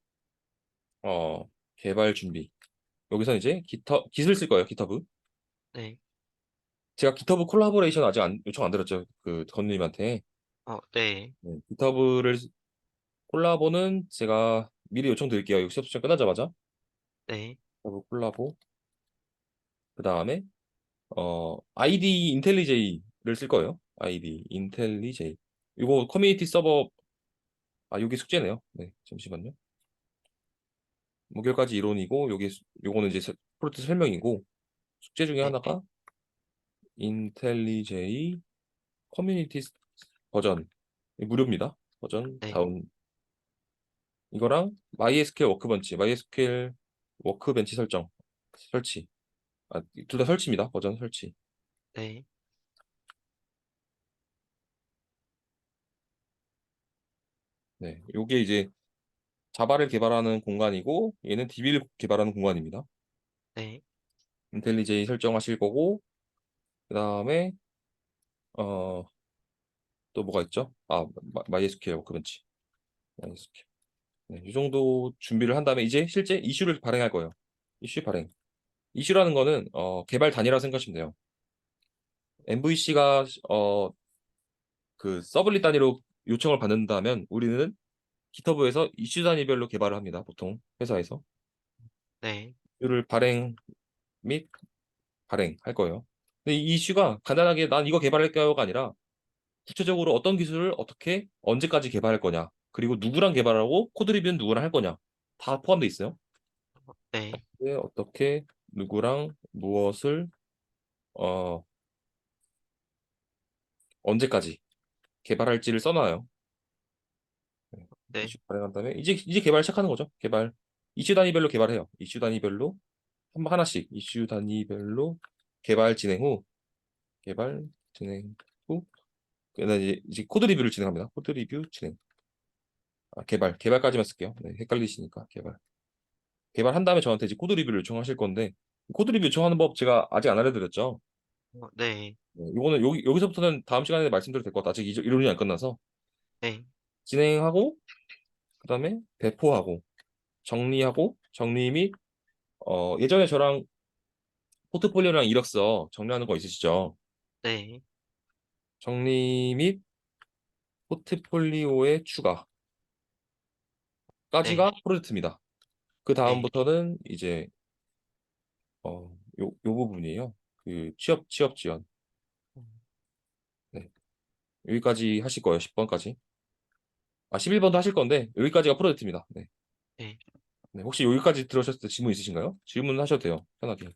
개발 준비. 여기서 이제 깃을 쓸 거예요. 깃허브. 네. 제가 깃허브 콜라보레이션 아직 요청 안 드렸죠. 그 건우님한테. 네. 네, 깃허브를 콜라보는 제가 미리 요청드릴게요. 이거 시합 시간 끝나자마자. 네. 깃허브 콜라보. 그다음에 아이디 인텔리제이를 쓸 거예요. 아이디 인텔리제이. 이거 커뮤니티 서버 여기 숙제네요. 네, 잠시만요. 목요일까지 이론이고 요거는 이제 프로젝트 설명이고 숙제 중에 네. 하나가 인텔리제이 커뮤니티 버전 무료입니다. 버전 네. 다운 이거랑 MySQL 워크벤치 설치 둘 다 설치입니다. 버전 설치. 네. 네, 요게 이제 자바를 개발하는 공간이고 얘는 DB를 개발하는 공간입니다. 네. 인텔리제이 설정하실 거고 그다음에 어, 또 뭐가 있죠? MySQL 워크벤치. MySQL. 네, 이 정도 준비를 한 다음에 이제 실제 이슈를 발행할 거예요. 이슈 발행. 이슈라는 거는 개발 단위라 생각하시면 돼요. MVC가 그 서블릿 단위로 요청을 받는다면 우리는 기터브에서 이슈 단위별로 개발을 합니다. 보통 회사에서 네. 이슈를 발행 및 발행할 거예요. 근데 이 이슈가 간단하게 난 이거 개발할까요가 아니라 구체적으로 어떤 기술을 어떻게 언제까지 개발할 거냐, 그리고 누구랑 개발하고 코드 리뷰는 누구랑 할 거냐 다 포함되어 있어요. 네. 어떻게 누구랑 무엇을 어, 언제까지 개발할지를 써놔요. 네. 네. 이슈 발행한 다음에 이제 개발 시작하는 거죠. 개발 이슈 단위별로 개발해요. 이슈 단위별로 하나씩 이슈 단위별로 개발 진행 후 개발 진행 후 그다음 이제 코드 리뷰를 진행합니다. 코드 리뷰 진행. 개발까지만 쓸게요. 네, 헷갈리시니까 개발한 다음에 저한테 이제 코드 리뷰를 요청하실 건데 코드 리뷰 요청하는 법 제가 아직 안 알려드렸죠. 네, 네, 이거는 여기서부터는 다음 시간에 말씀드려도 될 것 같아. 아직 이론이 안 끝나서 네, 진행하고 그다음에 배포하고 정리 및 예전에 저랑 포트폴리오랑 이력서 정리하는 거 있으시죠? 네, 정리 및 포트폴리오의 추가까지가 네, 프로젝트입니다. 그 네. 다음부터는 이제 요 부분이에요. 그 취업 지원. 네. 여기까지 하실 거예요. 10번까지. 11번도 하실 건데 여기까지가 프로젝트입니다. 네. 네. 네. 혹시 여기까지 들으셨을 때 질문 있으신가요? 질문하셔도 돼요. 편하게.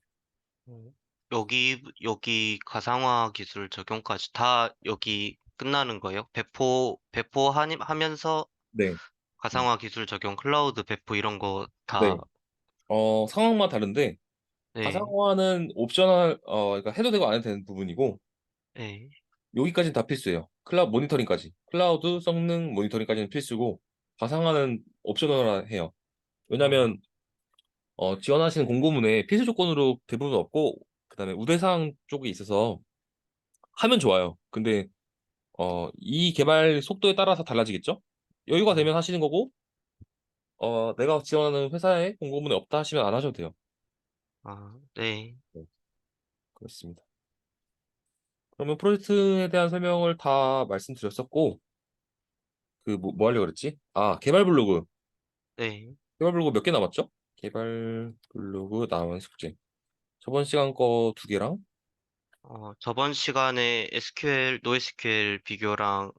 여기 가상화 기술 적용까지 다 여기 끝나는 거예요? 하면서 네. 음, 가상화 기술 적용, 클라우드 배포 이런 거 다, 네. 상황만 다른데 네, 가상화는 옵셔널 그러니까 해도 되고 안 해도 되는 부분이고 네, 여기까지는 다 필수예요. 모니터링까지. 클라우드 성능 모니터링까지는 필수고 가상화는 옵셔널해요. 어, 왜냐하면 지원하시는 공고문에 필수 조건으로 대부분 없고 그다음에 우대사항 쪽에 있어서 하면 좋아요. 근데 이 개발 속도에 따라서 달라지겠죠? 여유가 어, 되면 하시는 거고 내가 지원하는 회사에 공고문에 없다 하시면 안 하셔도 돼요. 네, 네, 그렇습니다. 그러면 프로젝트에 대한 설명을 다 말씀드렸었고 그 뭐 하려고 그랬지? 개발 블로그. 네. 개발 블로그 몇 개 남았죠? 개발 블로그 남은 숙제. 저번 시간 거 두 개랑 저번 시간에 SQL, NoSQL 비교랑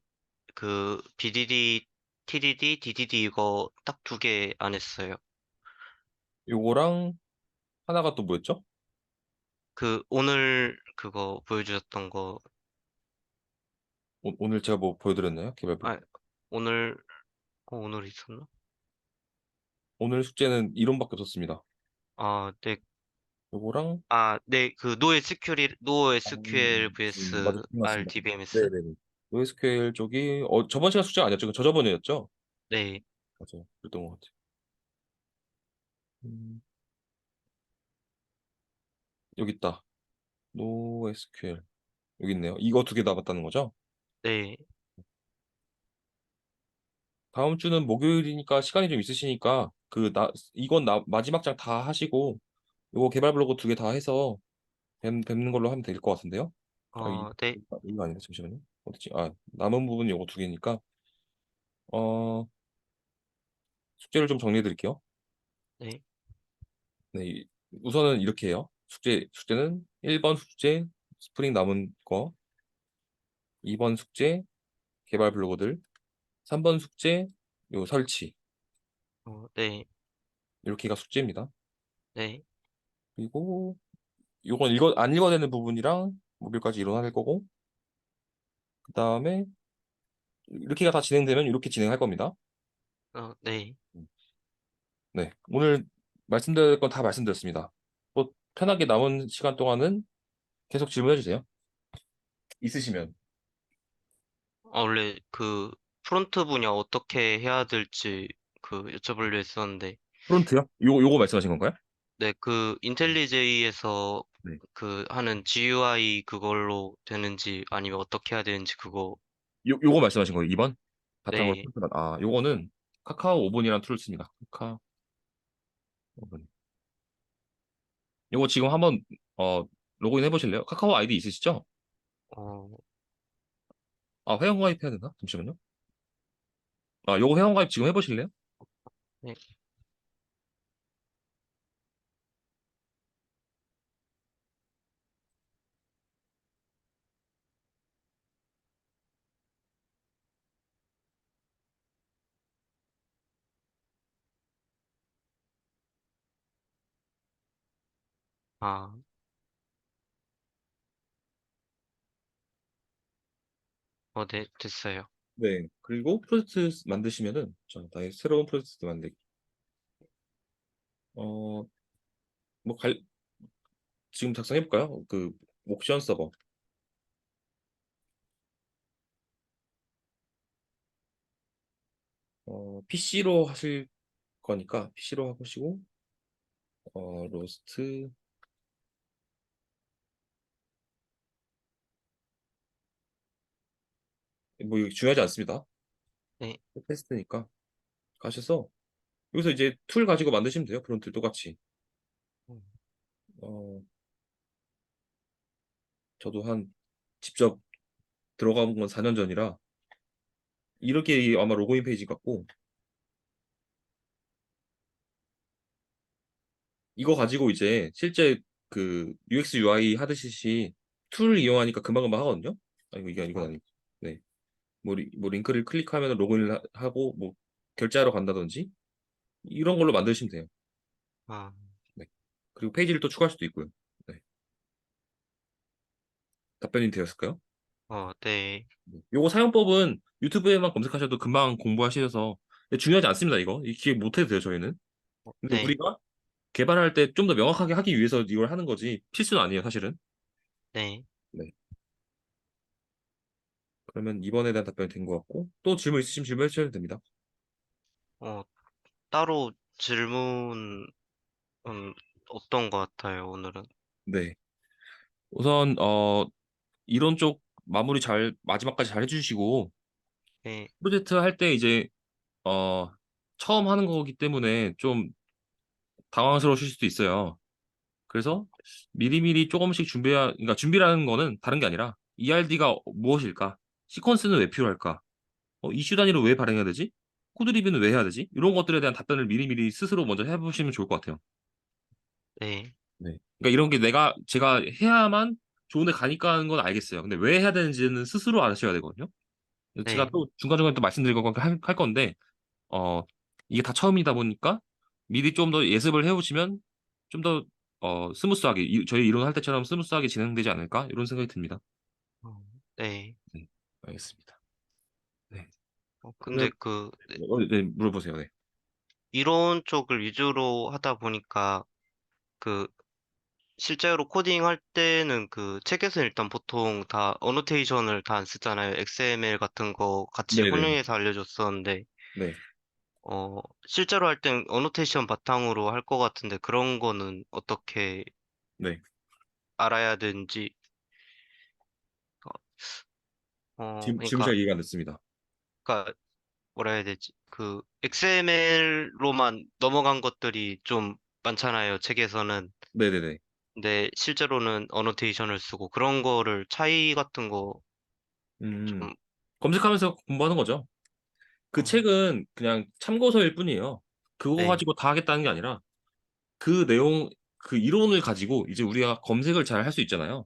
그 BDD, TDD, DDD 이거 딱 두 개 안 했어요. 요거랑 하나가 또 뭐였죠? 그 오늘 그거 보여주셨던 거, 오늘 제가 뭐 보여드렸나요? 개발 블로그. 아, 오늘, 오늘 있었나? 오늘 숙제는 이론밖에 없었습니다. 네. 요거랑 네, 그 NoSQL 맞아, vs 맞습니다. RDBMS? 네네네. NoSQL 쪽이 저번 시간 숙제가 아니었죠? 저저번이었죠? 네, 맞아요. 그랬던 것 같아요. 음, 여기 있다. NoSQL 여기 있네요. 이거 두 개 남았다는 거죠? 네, 다음 주는 목요일이니까 시간이 좀 있으시니까 이건 마지막 장 다 하시고 요거 개발 블로그 두 개 다 해서 뵙는 걸로 하면 될 것 같은데요? 네, 이거 아니네. 잠시만요. 어디지? 남은 부분이 요거 두 개니까 어, 숙제를 좀 정리해 드릴게요. 네, 네, 우선은 이렇게 해요. 숙제는 1번 숙제 스프링 남은 거, 2번 숙제 개발 블로그들, 3번 숙제 요 설치. 네, 이렇게가 숙제입니다. 네, 그리고 요건 안 읽어야 되는 부분이랑 목요일까지 일어날 거고 그다음에 이렇게가 다 진행되면 이렇게 진행할 겁니다. 네. 네, 오늘 말씀드릴 건 다 말씀드렸습니다. 또 편하게 남은 시간 동안은 계속 질문해 주세요. 있으시면. 원래 그 프론트 분야 어떻게 해야 될지 그 여쭤보려 했었는데, 프론트요? 요거 말씀하신 건가요? 네, 그 인텔리제이에서 네. 그 하는 GUI 그걸로 되는지 아니면 어떻게 해야 되는지 그거, 요거 말씀하신 거예요? 2번? 바탕으로 네, 프론트만. 요거는 카카오 오븐이라는 툴을 씁니다. 카카오 오븐. 요거 지금 한번 어, 로그인 해보실래요? 카카오 아이디 있으시죠? 어, 회원 가입해야 되나? 잠시만요. 요거 회원 가입 지금 해보실래요? 네, 아, 네, 됐어요. 네. 그리고 프로젝트 만드시면은, 자, 다시 새로운 프로젝트 만들기. 어, 뭐 지금 작성해볼까요? 그 옥션 서버. PC로 하실 거니까 PC로 하시고 로스트 뭐 이거 중요하지 않습니다. 네. 테스트니까 가셔서 여기서 이제 툴 가지고 만드시면 돼요. 프론트 똑같이. 음, 어, 저도 한 직접 들어가 본 건 4년 전이라 이렇게 아마 로그인 페이지 같고 이거 가지고 이제 실제 그 UX UI 하듯이 툴 이용하니까 금방금방 하거든요. 아니고 이건 어, 아니고. 네. 뭐 링크를 클릭하면 로그인을 하고 뭐 결제하러 간다든지 이런 걸로 만드시면 돼요. 아, 네. 그리고 페이지를 또 추가할 수도 있고요. 네. 답변이 되었을까요? 네. 네. 요거 사용법은 유튜브에만 검색하셔도 금방 공부하셔서 중요하지 않습니다, 이거. 이 기획 못 해도 돼요, 저희는. 근데 네. 우리가 개발할 때 좀 더 명확하게 하기 위해서 이걸 하는 거지 필수는 아니에요, 사실은. 네. 네. 그러면 이번에 대한 답변이 된 것 같고 또 질문 있으시면 질문해 주셔도 됩니다. 어, 따로 질문은 어떤 것 같아요, 오늘은? 네. 우선 이론 쪽 마무리 잘 마지막까지 잘 해주시고 네. 프로젝트 할 때 이제 어 처음 하는 거기 때문에 좀 당황스러우실 수도 있어요. 그래서 미리미리 조금씩 그러니까 준비라는 거는 다른 게 아니라 ERD가 무엇일까? 시퀀스는 왜 필요할까? 이슈 단위로 왜 발행해야 되지? 코드 리뷰는 왜 해야 되지? 이런 것들에 대한 답변을 미리미리 스스로 먼저 해보시면 좋을 것 같아요. 네. 네. 그러니까 이런 게 제가 해야만 좋은 데 가니까 하는 건 알겠어요. 근데 왜 해야 되는지는 스스로 아셔야 되거든요. 제가 네. 또 중간중간에 또 말씀드릴 거 할 건데, 어, 이게 다 처음이다 보니까 미리 좀 더 예습을 해오시면 좀 더, 스무스하게, 저희 이론할 때처럼 스무스하게 진행되지 않을까? 이런 생각이 듭니다. 어, 네. 네. 알겠습니다. 네. 근데 그러면, 네, 네, 물어보세요. 네. 이론 쪽을 위주로 하다 보니까 그 실제로 코딩 할 때는 그 책에서 일단 보통 다 어노테이션을 다 안 쓰잖아요. XML 같은 거 같이 네네. 혼용해서 알려줬었는데, 네. 실제로 할 땐 어노테이션 바탕으로 할 것 같은데 그런 거는 어떻게 네. 알아야 되는지, 지금 그러니까, 잘 이해가 안 됐습니다. 그러니까 뭐라 해야 되지? 그 XML로만 넘어간 것들이 좀 많잖아요. 책에서는. 네네네. 근데 실제로는 어노테이션을 쓰고 그런 거를 차이 같은 거 음, 좀, 검색하면서 공부하는 거죠. 그 어, 책은 그냥 참고서일 뿐이에요. 그거 네, 가지고 다 하겠다는 게 아니라 그 내용, 그 이론을 가지고 이제 우리가 검색을 잘 할 수 있잖아요.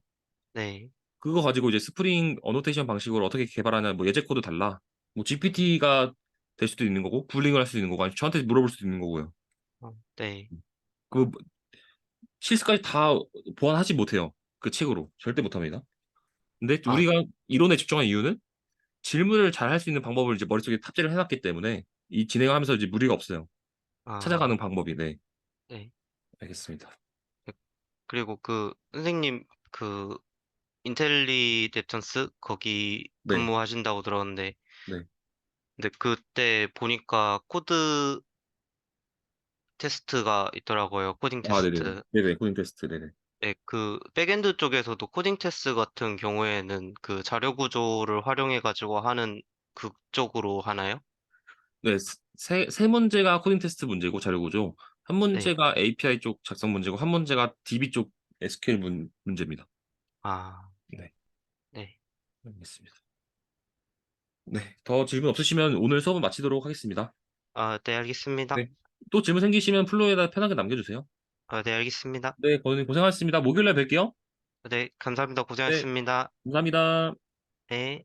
네, 그거 가지고 이제 스프링 어노테이션 방식으로 어떻게 개발하냐, 뭐 예제 코드 달라. 뭐 GPT가 될 수도 있는 거고, 불링을 할 수도 있는 거고, 아니면 저한테 물어볼 수도 있는 거고요. 네, 그 실수까지 다 보완하지 못해요. 그 책으로. 절대 못합니다. 근데 아, 우리가 이론에 집중한 이유는 질문을 잘 할 수 있는 방법을 이제 머릿속에 탑재를 해놨기 때문에 이 진행하면서 이제 무리가 없어요. 찾아가는 아, 방법이. 네. 네. 알겠습니다. 네. 그리고 선생님 그 인텔리 뎁턴스 거기 네. 근무하신다고 들었는데, 네. 근데 그때 보니까 코드 테스트가 있더라고요. 코딩 아, 네네. 테스트. 네네. 코딩 테스트. 네네. 네, 그 백엔드 쪽에서도 코딩 테스트 같은 경우에는 그 자료 구조를 활용해가지고 하는 그쪽으로 하나요? 네. 세 문제가 코딩 테스트 문제고 자료구조. 한 네. 문제가 API 쪽 작성 문제고 한 문제가 DB 쪽 SQL 문제입니다. 아, 네. 네. 알겠습니다. 네. 더 질문 없으시면 오늘 수업은 마치도록 하겠습니다. 아, 네, 알겠습니다. 네. 또 질문 생기시면 플로에다 편하게 남겨주세요. 아, 네, 알겠습니다. 네. 고객님 고생하셨습니다. 목요일날 뵐게요. 네, 감사합니다. 네. 고생하셨습니다. 감사합니다. 네.